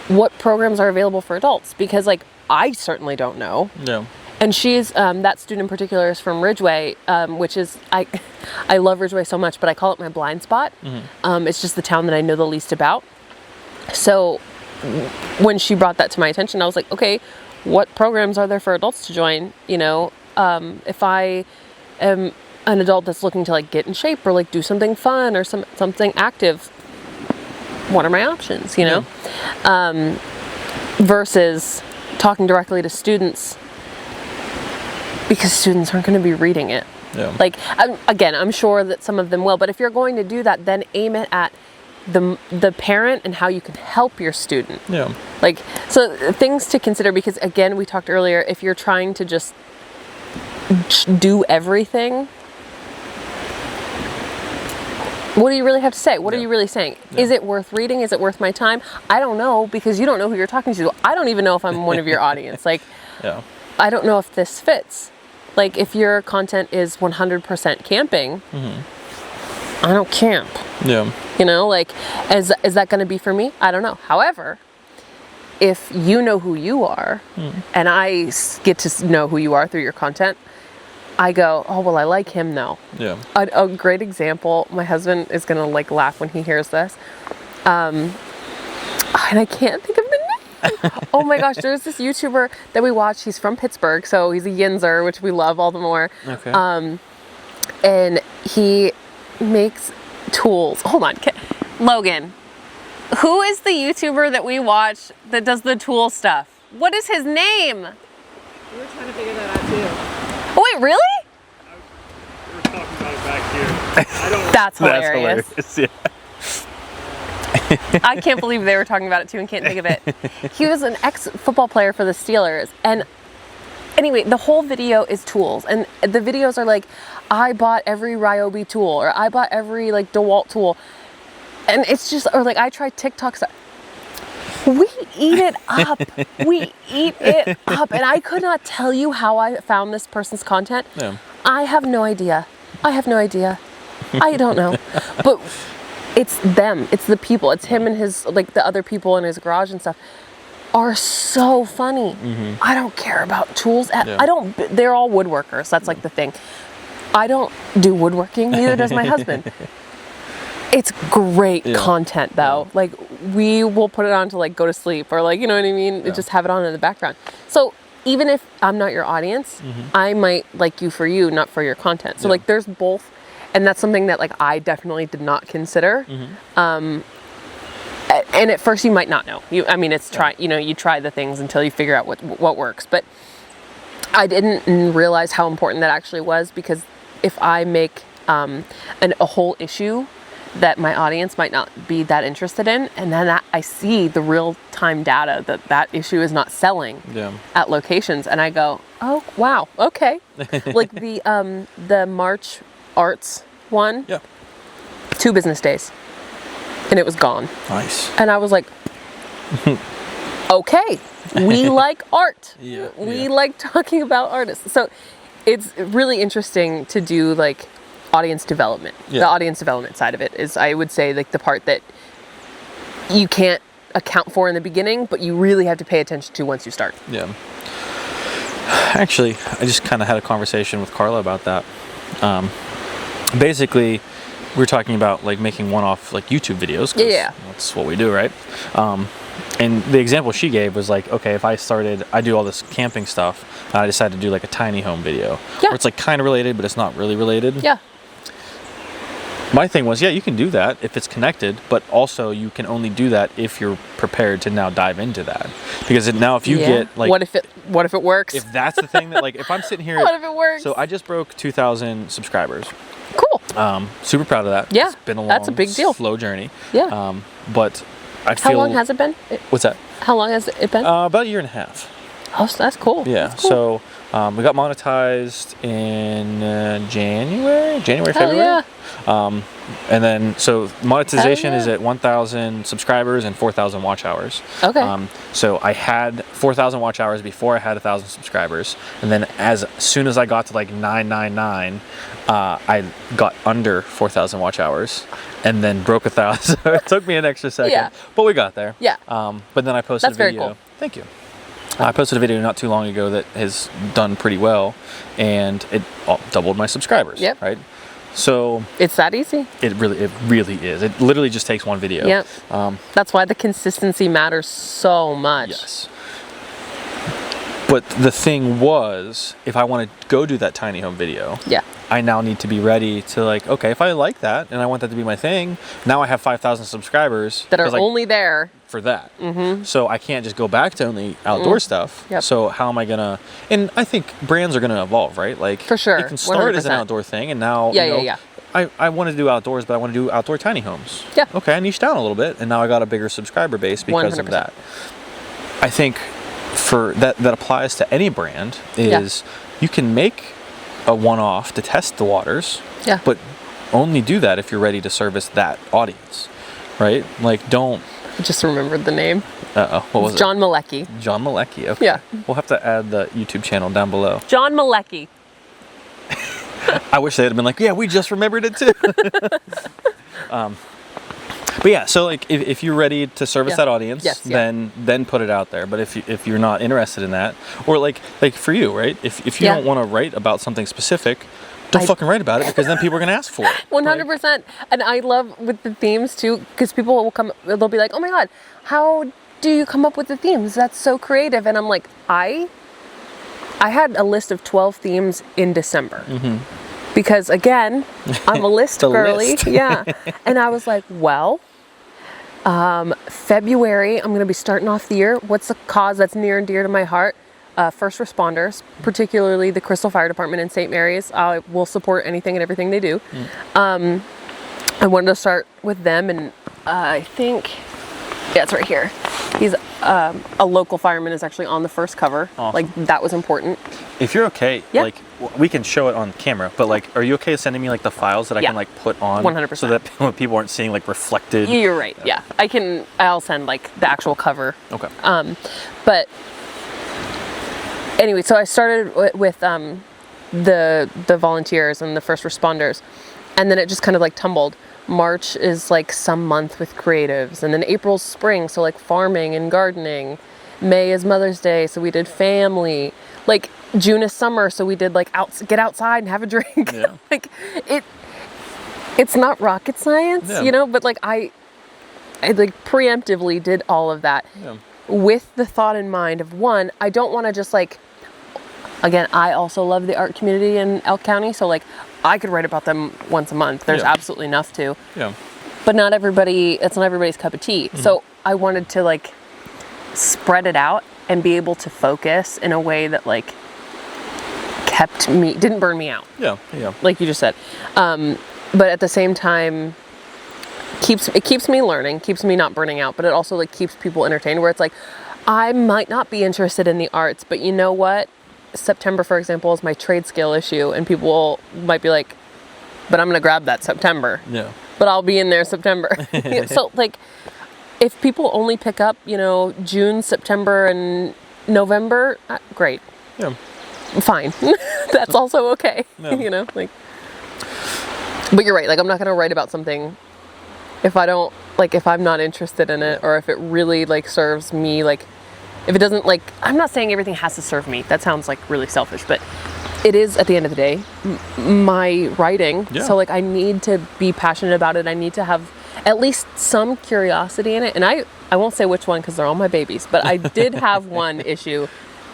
What programs are available for adults? Because I certainly don't know. Yeah. And she's, that student in particular is from Ridgeway, which is, I love Ridgeway so much, but I call it my blind spot. It's just the town that I know the least about. So when she brought that to my attention, I was like, okay, what programs are there for adults to join? If I am an adult that's looking to get in shape or do something fun or something active, what are my options, versus talking directly to students, because students aren't going to be reading it. Yeah. I'm sure that some of them will, but if you're going to do that, then aim it at the parent and how you can help your student. Yeah. So things to consider, because again, we talked earlier, if you're trying to just do everything, what do you really have to say? What are you really saying? Yeah. Is it worth reading? Is it worth my time? I don't know, because you don't know who you're talking to. I don't even know if I'm one of your audience. I don't know if this fits. If your content is 100% camping, I don't camp. Yeah. Is that going to be for me? I don't know. However, if you know who you are, and I get to know who you are through your content, I go, oh, well, I like him though. Yeah. A great example, my husband is going to laugh when he hears this. And I can't think of the name. Oh my gosh, there's this YouTuber that we watch. He's from Pittsburgh, so he's a Yinzer, which we love all the more. Okay. And he makes tools. Hold on. Logan, who is the YouTuber that we watch that does the tool stuff? What is his name? We were trying to figure that out too. Oh, wait, really? We were talking about it back here. That's hilarious. That's hilarious. Yeah. I can't believe they were talking about it too and can't think of it. He was an ex-football player for the Steelers. And anyway, the whole video is tools. And the videos are I bought every Ryobi tool, or I bought every DeWalt tool. And it's just, or like I try TikToks. We eat it up. We eat it up. And I could not tell you how I found this person's content. Yeah. I have no idea. I don't know. But it's them. It's the people. It's him and his, like the other people in his garage and stuff are so funny. I don't care about tools. They're all woodworkers. That's like the thing. I don't do woodworking. Neither does my husband. It's great content though. Like we will put it on to like go to sleep or like, you know what I mean? Just have it on in the background. So even if I'm not your audience, I might like you for you, not for your content. So like there's both. And that's something that like I definitely did not consider. And at first you might not know. It's you try the things until you figure out what works. But I didn't realize how important that actually was, because if I make a whole issue that my audience might not be that interested in, and then I see the real-time data that issue is not selling at locations, and I go, oh wow, okay. Like the March Arts one, 2 business days, and it was gone. Nice. And I was like, okay, we like art. We like talking about artists. So it's really interesting to do like audience development. The audience development side of it is, I would say, like the part that you can't account for in the beginning, but you really have to pay attention to once you start. Yeah. Actually, I just kind of had a conversation with Carla about that. Basically, we were talking about like making one-off like YouTube videos. 'Cause that's what we do, right? And the example she gave was like, okay, if I do all this camping stuff, and I decided to do like a tiny home video, where it's like kind of related, but it's not really related. Yeah. My thing was, you can do that if it's connected, but also you can only do that if you're prepared to now dive into that. Because now if you get like... What if it works? If that's the thing that, like, if I'm sitting here... What if it works? So I just broke 2,000 subscribers. Cool. Super proud of that. Yeah. It's been a long, that's a big deal. Slow journey. Yeah. But I feel... How long has it been? What's that? How long has it been? About a year and a half. Oh, so that's cool. Yeah. That's cool. So we got monetized in January, Hell February. Yeah. And then, so monetization is at 1,000 subscribers and 4,000 watch hours. Okay. So I had 4,000 watch hours before I had 1,000 subscribers. And then as soon as I got to like 999, I got under 4,000 watch hours and then broke 1,000. So it took me an extra second, but we got there. Yeah. But then I posted That's a video. very cool. Thank you. I posted a video not too long ago that has done pretty well, and it doubled my subscribers. Yep. Right. So it's that easy. It really is. It literally just takes one video. Yep. That's why the consistency matters so much. Yes. But the thing was, if I want to go do that tiny home video, I now need to be ready to like, okay, if I like that and I want that to be my thing, now I have 5,000 subscribers that are only there for that. So I can't just go back to only outdoor stuff. So how am I gonna? And I think brands are gonna evolve, right? Like for sure, it can start 100%. as an outdoor thing, and now I want to do outdoors, but I want to do outdoor tiny homes. Yeah. Okay, I niched down a little bit, and now I got a bigger subscriber base because 100%. of that. I think for that applies to any brand is you can make a one-off to test the waters, but only do that if you're ready to service that audience, right? Like don't... I just remembered the name. What was it? John Malecki. John Malecki, okay. Yeah. We'll have to add the YouTube channel down below. John Malecki. I wish they had been like, yeah, we just remembered it too. But yeah, so like if you're ready to service that audience, then put it out there. But if you're not interested in that, or like for you, right? If you don't want to write about something specific, don't fucking write about it, because then people are gonna ask for it. 100%. Right? And I love with the themes too, because people will come, they'll be like, oh my god, how do you come up with the themes? That's so creative. And I'm like, I had a list of 12 themes in December. Because again, I'm a list girly. List. Yeah. And I was like, well, February, I'm going to be starting off the year. What's the cause that's near and dear to my heart? First responders, particularly the Crystal Fire Department in St. Mary's. I will support anything and everything they do. I wanted to start with them, and I think, it's right here. He's a local fireman, is actually on the first cover. Awesome. Like, that was important. If you're okay, Yeah. like we can show it on camera, but like, are you okay sending me like the files that I Yeah. can like put on 100%. so that people aren't seeing like reflected? You're right. Yeah. I'll send like the actual cover. Okay. But anyway, so I started with the volunteers and the first responders, and then it just kind of like tumbled. March is like some month with creatives, and then April's spring, so like farming and gardening. May is Mother's Day, so we did family. Like June is summer, so we did like get outside and have a drink. Yeah. Like it's not rocket science, Yeah. you know, but like I like preemptively did all of that with the thought in mind of, one, I don't want to just like, again, I also love the art community in Elk County, so like I could write about them once a month. There's absolutely enough to. Yeah. But it's not everybody's cup of tea. Mm-hmm. So I wanted to like spread it out and be able to focus in a way that like didn't burn me out. Yeah. Yeah. Like you just said. But at the same time, it keeps me learning, keeps me not burning out, but it also like keeps people entertained, where it's like, I might not be interested in the arts, but you know what? September, for example, is my trade skill issue, and people might be like, but I'm going to grab that September. Yeah. But I'll be in there September. So like, if people only pick up, June, September, and November, great. Yeah. Fine. That's also okay. Yeah. But you're right. Like, I'm not going to write about something if I'm not interested in it, or if it really like serves me, like if it doesn't, like, I'm not saying everything has to serve me. That sounds like really selfish, but it is, at the end of the day, my writing. Yeah. So like, I need to be passionate about it. I need to have at least some curiosity in it. And I won't say which one, because they're all my babies, but I did have one issue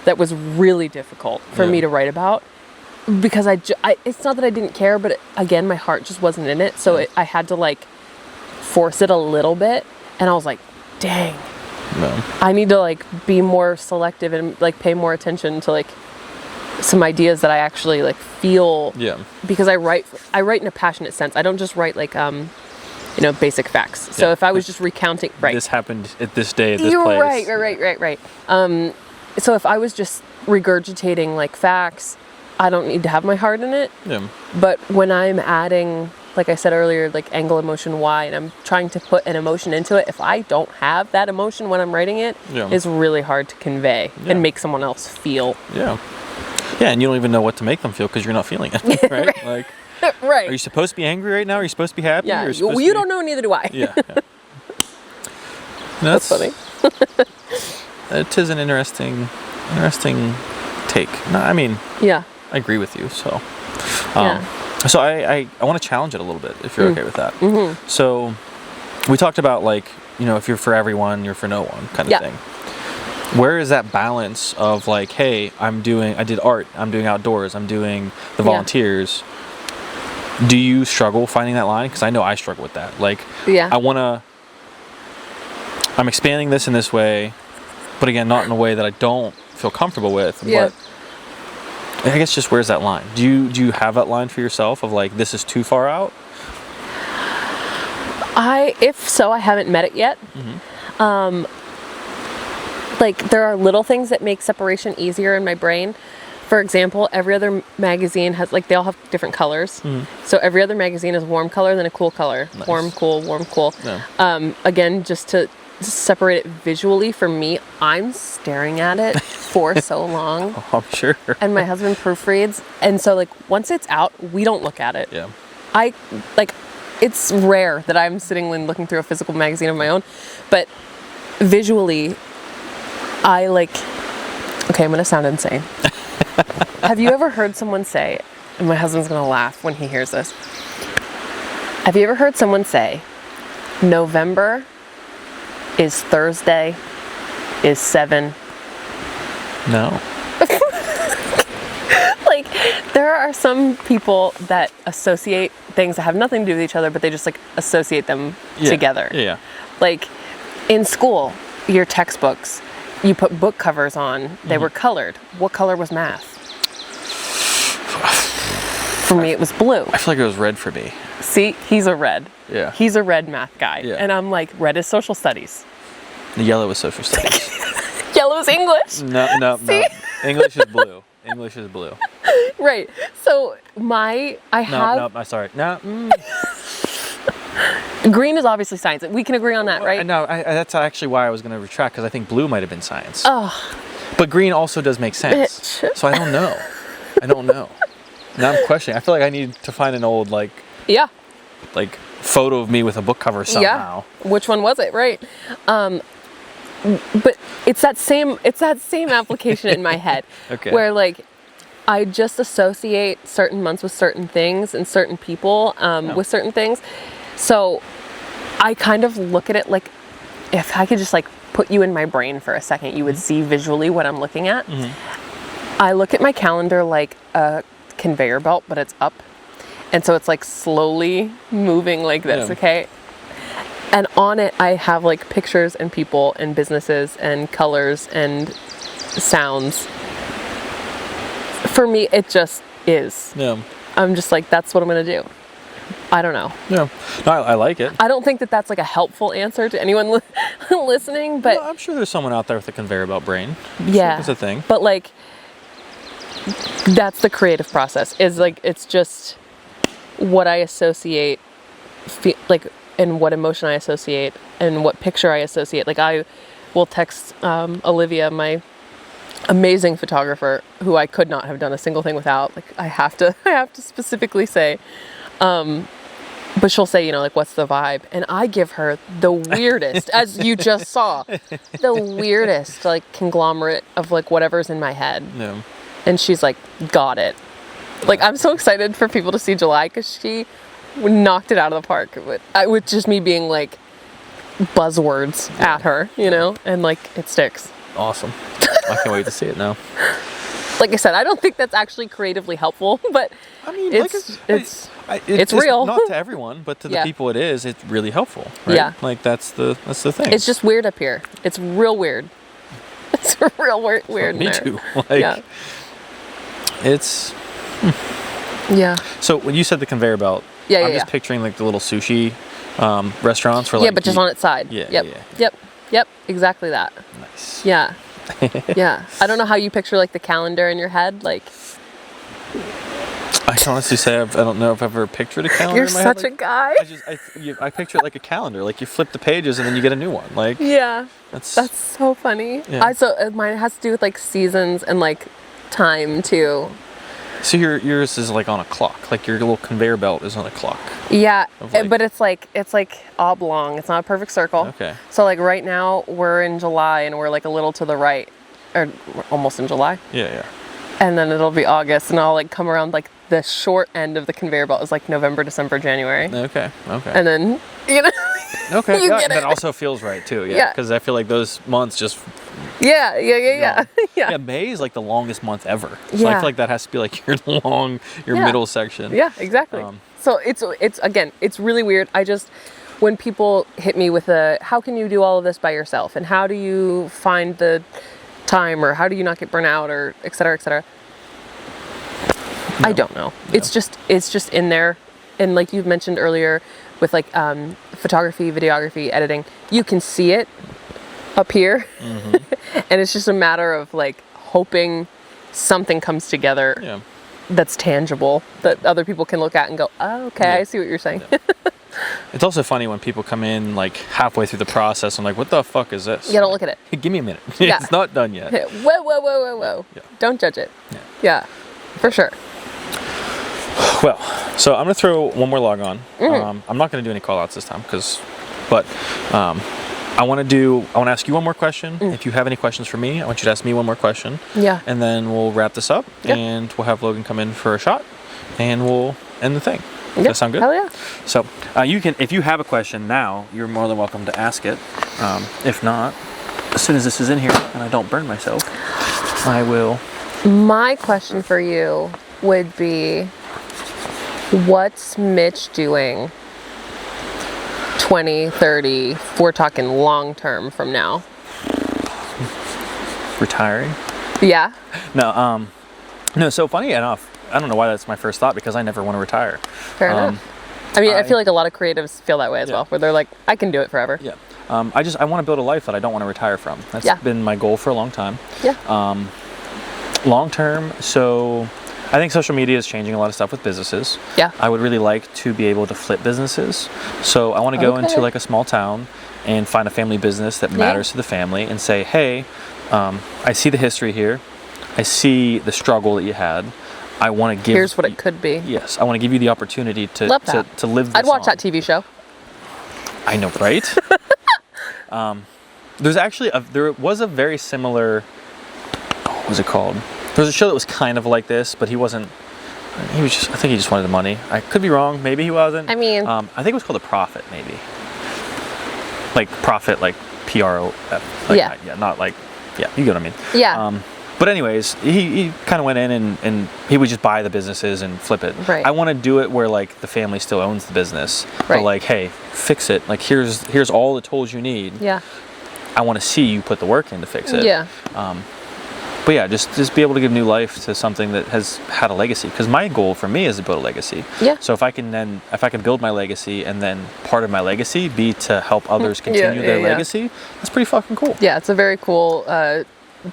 that was really difficult for me to write about, because it's not that I didn't care, but again, my heart just wasn't in it. So I had to like force it a little bit. And I was like, dang. No. I need to like be more selective and like pay more attention to like some ideas that I actually like feel. Yeah. Because I write in a passionate sense. I don't just write like basic facts. So if I was just recounting, This happened at this day at this You're place. Right. So if I was just regurgitating like facts, I don't need to have my heart in it. Yeah. But when I'm adding, like I said earlier, like angle, emotion, why, and I'm trying to put an emotion into it, if I don't have that emotion when I'm writing it, it's really hard to convey and make someone else feel. Yeah. Yeah, and you don't even know what to make them feel because you're not feeling it, right? Like, Right. are you supposed to be angry right now? Are you supposed to be happy? Yeah. Or you You don't know, neither do I. Yeah. No, That's funny. It is an interesting take. No, I mean, Yeah. I agree with you. So, Yeah. so I want to challenge it a little bit, if you're okay with that. Mm-hmm. So, we talked about like, if you're for everyone, you're for no one kind of thing. Where is that balance of like, hey, I did art, I'm doing outdoors, I'm doing the volunteers. Do you struggle finding that line? Because I know I struggle with that. Like, I'm expanding this in this way, but again, not in a way that I don't feel comfortable with. Yeah. But I guess just where's that line? Do you have that line for yourself of like, this is too far out? If so, I haven't met it yet. Mm-hmm. Like, there are little things that make separation easier in my brain. For example, every other magazine has, like, they all have different colors. Mm-hmm. So every other magazine is warm color, then a cool color. Nice. Warm, cool, warm, cool. Yeah. Again, just to separate it visually, for me, I'm staring at it for so long. Oh, I'm sure. And my husband proofreads. And so, like, once it's out, we don't look at it. Yeah. It's rare that I'm sitting and looking through a physical magazine of my own. But visually, I'm going to sound insane. Have you ever heard someone say, and my husband's going to laugh when he hears this. Have you ever heard someone say, November is Thursday, is 7? No. Like, there are some people that associate things that have nothing to do with each other, but they just like associate them together. Yeah. Like, in school, your textbooks, you put book covers on, they were colored. What color was math? For me, it was blue. I feel like it was red for me. See, he's a red. Yeah. He's a red math guy. Yeah. And I'm like, red is social studies. The yellow is social studies. Yellow is English. No. English is blue. English is blue. Right. So I have... No, I'm sorry. No. Green is obviously science. We can agree on that, right? No, that's actually why I was going to retract, because I think blue might have been science. Oh. But green also does make sense. Mitch. So I don't know. Now I'm questioning. I feel like I need to find an old, Yeah. photo of me with a book cover somehow. Yeah. Which one was it? Right. But it's that same application in my head. Okay. Where I just associate certain months with certain things and certain people with certain things. So I kind of look at it like, if I could just put you in my brain for a second, you would see visually what I'm looking at. Mm-hmm. I look at my calendar like a conveyor belt, but it's up. And so it's slowly moving like this, okay? And on it, I have pictures and people and businesses and colors and sounds. For me, it just is. Yeah. I'm just that's what I'm going to do. I don't know. Yeah. No, I like it. I don't think that that's a helpful answer to anyone listening, but... No, I'm sure there's someone out there with a conveyor belt brain. Yeah. It's a thing. But that's the creative process. Is it's just what I associate, and what emotion I associate, and what picture I associate. I will text Olivia, my amazing photographer, who I could not have done a single thing without. I have to specifically say, but she'll say, what's the vibe? And I give her the weirdest, as you just saw, the weirdest conglomerate of whatever's in my head. Yeah. And she's got it. I'm so excited for people to see July, because she knocked it out of the park with just me being buzzwords at her, and it sticks. Awesome. I can't wait to see it now. Like I said, I don't think that's actually creatively helpful, but I mean, it's real. Not to everyone, but to the people it's really helpful, right? Yeah. That's the thing. It's just weird up here. It's real weird. It's real weird. Me too. It's... Yeah. So when you said the conveyor belt, I'm just picturing the little sushi restaurants for but just on its side. Yep. Exactly that. Nice. Yeah. Yeah. I don't know how you picture the calendar in your head. I can honestly say I don't know if I've ever pictured a calendar. You're in my head. such a guy. I picture it like a calendar. You flip the pages and then you get a new one. Yeah. That's so funny. Yeah. Mine has to do with seasons and time too. So yours is on a clock. Your little conveyor belt is on a clock. Yeah, but it's oblong. It's not a perfect circle. Okay. So right now we're in July and we're a little to the right, or we're almost in July. Yeah. And then it'll be August, and I'll come around the short end of the conveyor belt is November, December, January. Okay. And then Okay. You yeah, get that it. also feels right too. Yeah. Because I feel those months just. Yeah. Yeah, May is the longest month ever. So I feel that has to be your middle section. Yeah, exactly. So it's really weird. When people hit me with how can you do all of this by yourself, and how do you find the time, or how do you not get burnt out, or et cetera, et cetera. No. I don't know. No. It's just in there. And you've mentioned earlier with photography, videography, editing, you can see it up here. Mm-hmm. And it's just a matter of hoping something comes together that's tangible, that other people can look at and go, oh, okay, I see what you're saying. Yeah. It's also funny when people come in halfway through the process and what the fuck is this? Yeah, don't look at it. Hey, give me a minute. It's not done yet. Whoa. Yeah. Don't judge it. Yeah, for sure. Well, so I'm going to throw one more log on. Mm-hmm. I'm not going to do any call outs this time but I want to ask you one more question. If you have any questions for me, I want you to ask me one more question. Yeah. And then we'll wrap this up and we'll have Logan come in for a shot and we'll end the thing. Does that sound good? Hell yeah. So if you have a question now, you're more than welcome to ask it. If not, as soon as this is in here and I don't burn myself, I will. My question for you would be, what's Mitch doing 20, 30, we're talking long term from now? Retiring? Yeah. No, so funny enough, I don't know why that's my first thought, because I never want to retire. Fair enough. I mean, I feel like a lot of creatives feel that way as well, where they're I can do it forever. Yeah. I want to build a life that I don't want to retire from. That's Yeah. been my goal for a long time. Yeah. Long term, so I think social media is changing a lot of stuff with businesses. Yeah. I would really like to be able to flip businesses. So I want to go Okay. into like a small town and find a family business that matters to the family and say, hey, I see the history here. I see the struggle that you had. I want to give. Here's what it could be. Yes, I want to give you the opportunity to Love that. to live this I'd watch on. that TV show. I know, right? There's actually there was a very similar. What was it called? There was a show that was kind of like this, but he wasn't. He was just. I think he just wanted the money. I could be wrong. Maybe he wasn't. I mean, I think it was called The Prophet, maybe. Like Profit, like PROF. Like, Yeah. Yeah, not like. Yeah, you get what I mean. Yeah. But anyways, he kind of went in and he would just buy the businesses and flip it. Right. I want to do it where like the family still owns the business. But Right. like, hey, fix it. Like here's all the tools you need. yeah. I want to see you put the work in to fix it. Yeah. But yeah, just be able to give new life to something that has had a legacy. Because my goal for me is to build a legacy. Yeah. So if I can build my legacy and then part of my legacy be to help others continue their legacy, that's pretty fucking cool. Yeah. It's a very cool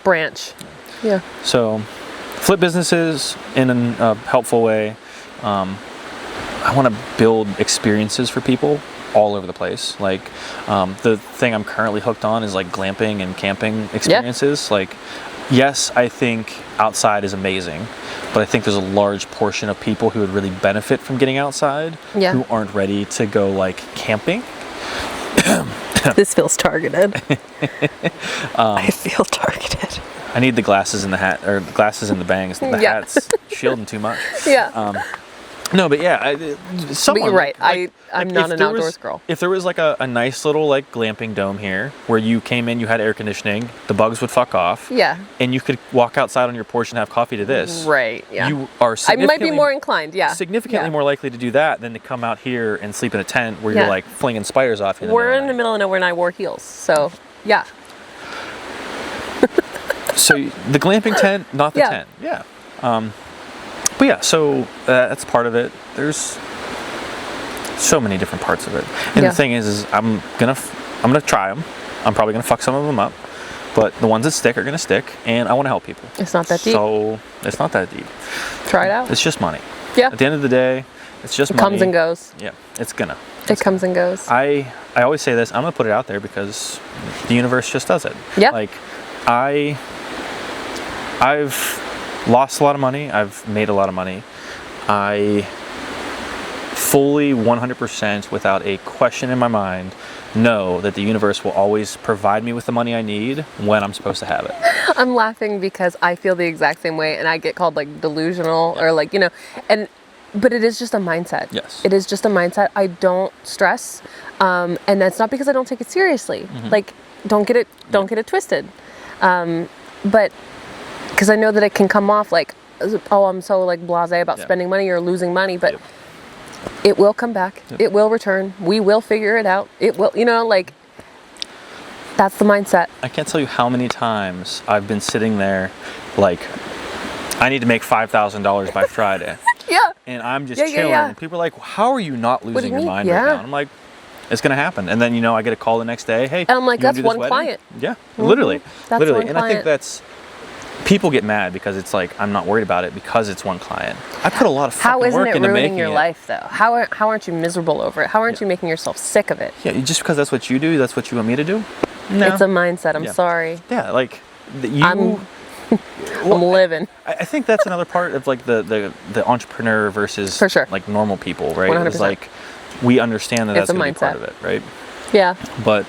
branch. Yeah. So flip businesses in a helpful way. I want to build experiences for people all over the place. Like the thing I'm currently hooked on is like glamping and camping experiences. Like, yes, I think outside is amazing, but I think there's a large portion of people who would really benefit from getting outside Yeah. who aren't ready to go like camping. This feels targeted. I feel targeted. I need the glasses and the hat, or the glasses and the bangs. The Yeah. hat's shielding too much. Yeah. No, but yeah, But someone, you're right. like- I'm like not if an there outdoors was- girl. If there was like a nice little like glamping dome here where you came in, you had air conditioning, the bugs would fuck off. Yeah. And you could walk outside on your porch and have coffee to this. Right. Yeah. You are I significantly, might be more inclined. Yeah. significantly Yeah. more likely to do that than to come out here and sleep in a tent where Yeah. you're like flinging spiders off. We're in the middle of nowhere and I wore heels. So, yeah. So the glamping tent, not the Yeah. tent. Yeah. But yeah, so that's part of it. There's so many different parts of it. And Yeah. the thing is I'm gonna try them. I'm probably gonna fuck some of them up, but the ones that stick are gonna stick, and I want to help people. It's not that deep. So it's not that deep. Try it out. It's just money. Yeah. At the end of the day, it's just money. Comes and goes. Yeah, it's gonna. It comes and goes. I always say this. I'm gonna put it out there because the universe just does it. Yeah. Like I've lost a lot of money. I've made a lot of money. I fully 100% without a question in my mind know that the universe will always provide me with the money I need when I'm supposed to have it. I'm laughing because I feel the exact same way and I get called like delusional or like, but it is just a mindset. Yes. It is just a mindset. I don't stress. And that's not because I don't take it seriously. Mm-hmm. Like, don't get it twisted. But because I know that it can come off like, oh, I'm so like blasé about spending money or losing money, but Yep. it will come back. Yep. It will return. We will figure it out. It will, like, that's the mindset. I can't tell you how many times I've been sitting there like, I need to make $5,000 by Friday. Yeah. And I'm just Yeah, yeah, chilling. yeah. And people are like, how are you not do losing you your mean? mind Yeah. right now? And I'm like, it's going to happen. And then, I get a call the next day. Hey, And I'm like, you wanna that's do this one wedding? client. Yeah, literally. That's literally. one And I think client. that's, people get mad because it's like, I'm not worried about it because it's one client. I put a lot of fucking How isn't work it into ruining making your it. life though? How aren't you miserable over it? How aren't you making yourself sick of it? Yeah, just because that's what you do, that's what you want me to do? No. It's a mindset. I'm Yeah. sorry. Yeah, like, you... I'm living. I think that's another part of like the entrepreneur versus For sure. like normal people, right? 100%. It's like we understand that It's that's a going to be part mindset. of it, right? Yeah. But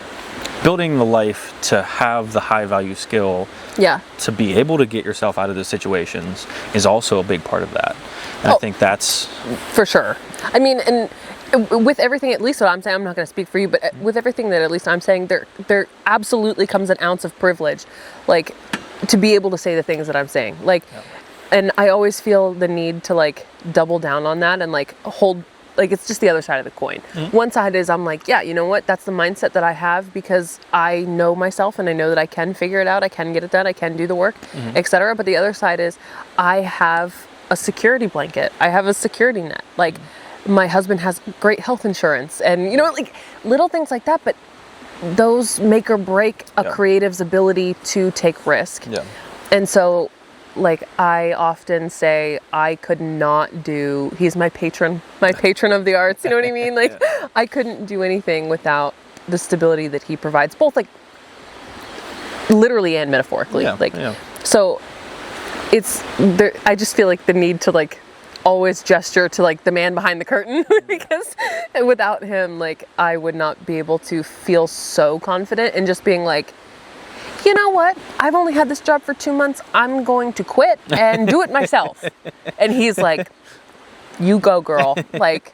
building the life to have the high value skill Yeah. to be able to get yourself out of those situations is also a big part of that. And I think that's For sure. I mean, and with everything, at least what I'm saying, I'm not going to speak for you, but with everything that at least I'm saying, there absolutely comes an ounce of privilege, like, to be able to say the things that I'm saying. Like, and I always feel the need to, like, double down on that and, like, hold, like, it's just the other side of the coin. One side is I'm like, yeah, you know what? That's the mindset that I have because I know myself and I know that I can figure it out. I can get it done. I can do the work, etc. But the other side is I have a security blanket. I have a security net. Like, my husband has great health insurance and, like, little things like that. But those make or break a Yeah. creative's ability to take risk. Yeah. And so, like, I often say I could not do, he's my patron of the arts, you know what I mean? Like, I couldn't do anything without the stability that he provides, both like literally and metaphorically. Yeah, like, yeah. so it's there. I just feel like the need to like always gesture to like the man behind the curtain because without him, like, I would not be able to feel so confident in just being like, you know what? I've only had this job for 2 months. I'm going to quit and do it myself. And he's like, you go, girl. Like,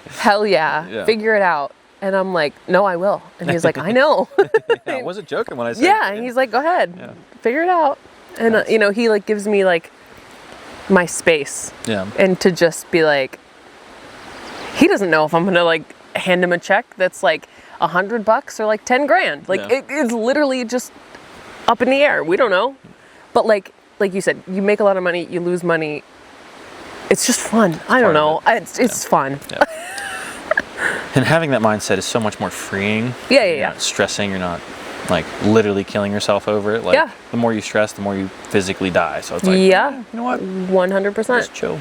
hell yeah. Figure it out. And I'm like, no, I will. And he's like, I know. I wasn't joking when I said yeah. And he's like, go ahead. Yeah. Figure it out. And, you know, he like gives me like my space. Yeah. And to just be like, he doesn't know if I'm going to like hand him a check that's like $100 or like 10 grand. Like, Yeah. it is literally just up in the air. We don't know. But like you said, you make a lot of money, you lose money. It's just fun. I don't know. It's fun. Yeah. And having that mindset is so much more freeing. Yeah. You're not stressing. You're not like literally killing yourself over it. Like, Yeah. the more you stress, the more you physically die. So it's like, Yeah. you know what? 100%. Just chill.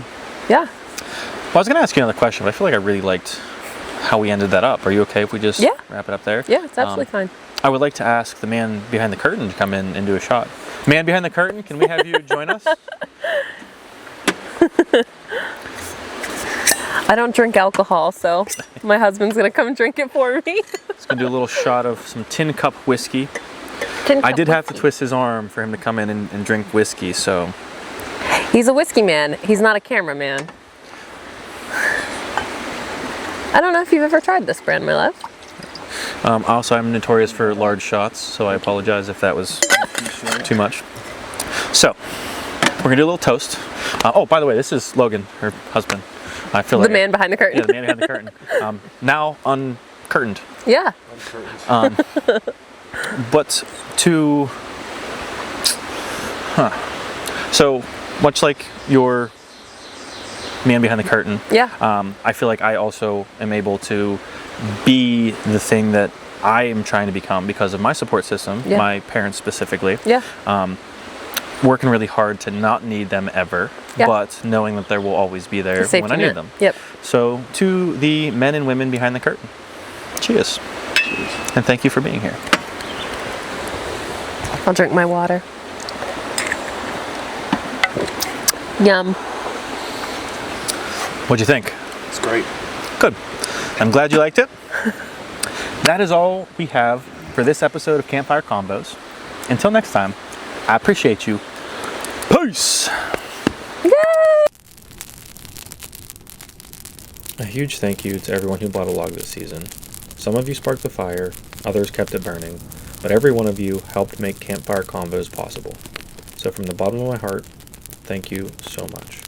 Yeah. Well, I was going to ask you another question, but I feel like I really liked how we ended that up. Are you okay if we just wrap it up there? Yeah, it's absolutely fine. I would like to ask the man behind the curtain to come in and do a shot. Man behind the curtain, can we have you join us? I don't drink alcohol, so my husband's going to come drink it for me. He's going to do a little shot of some tin cup whiskey. Tin I cup did have to whiskey. twist his arm for him to come in and drink whiskey, so... He's a whiskey man. He's not a cameraman. I don't know if you've ever tried this brand, my love. Also, I'm notorious for large shots, so I apologize if that was too much. So, we're going to do a little toast. Oh, by the way, this is Logan, her husband. I feel The like man behind the curtain. Yeah, the man behind the curtain. Now uncurtained. Yeah. But to... So, much like your man behind the curtain, I feel like I also am able to be the thing that I am trying to become because of my support system, my parents specifically. Yeah. Working really hard to not need them ever, but knowing that they will always be there when I need them. Yep. So, to the men and women behind the curtain, cheers. And thank you for being here. I'll drink my water. Yum. What'd you think? It's great. Good. I'm glad you liked it. That is all we have for this episode of Campfire Convos. Until next time, I appreciate you. Peace! Yay! A huge thank you to everyone who bought a log this season. Some of you sparked the fire, others kept it burning, but every one of you helped make Campfire Convos possible. So from the bottom of my heart, thank you so much.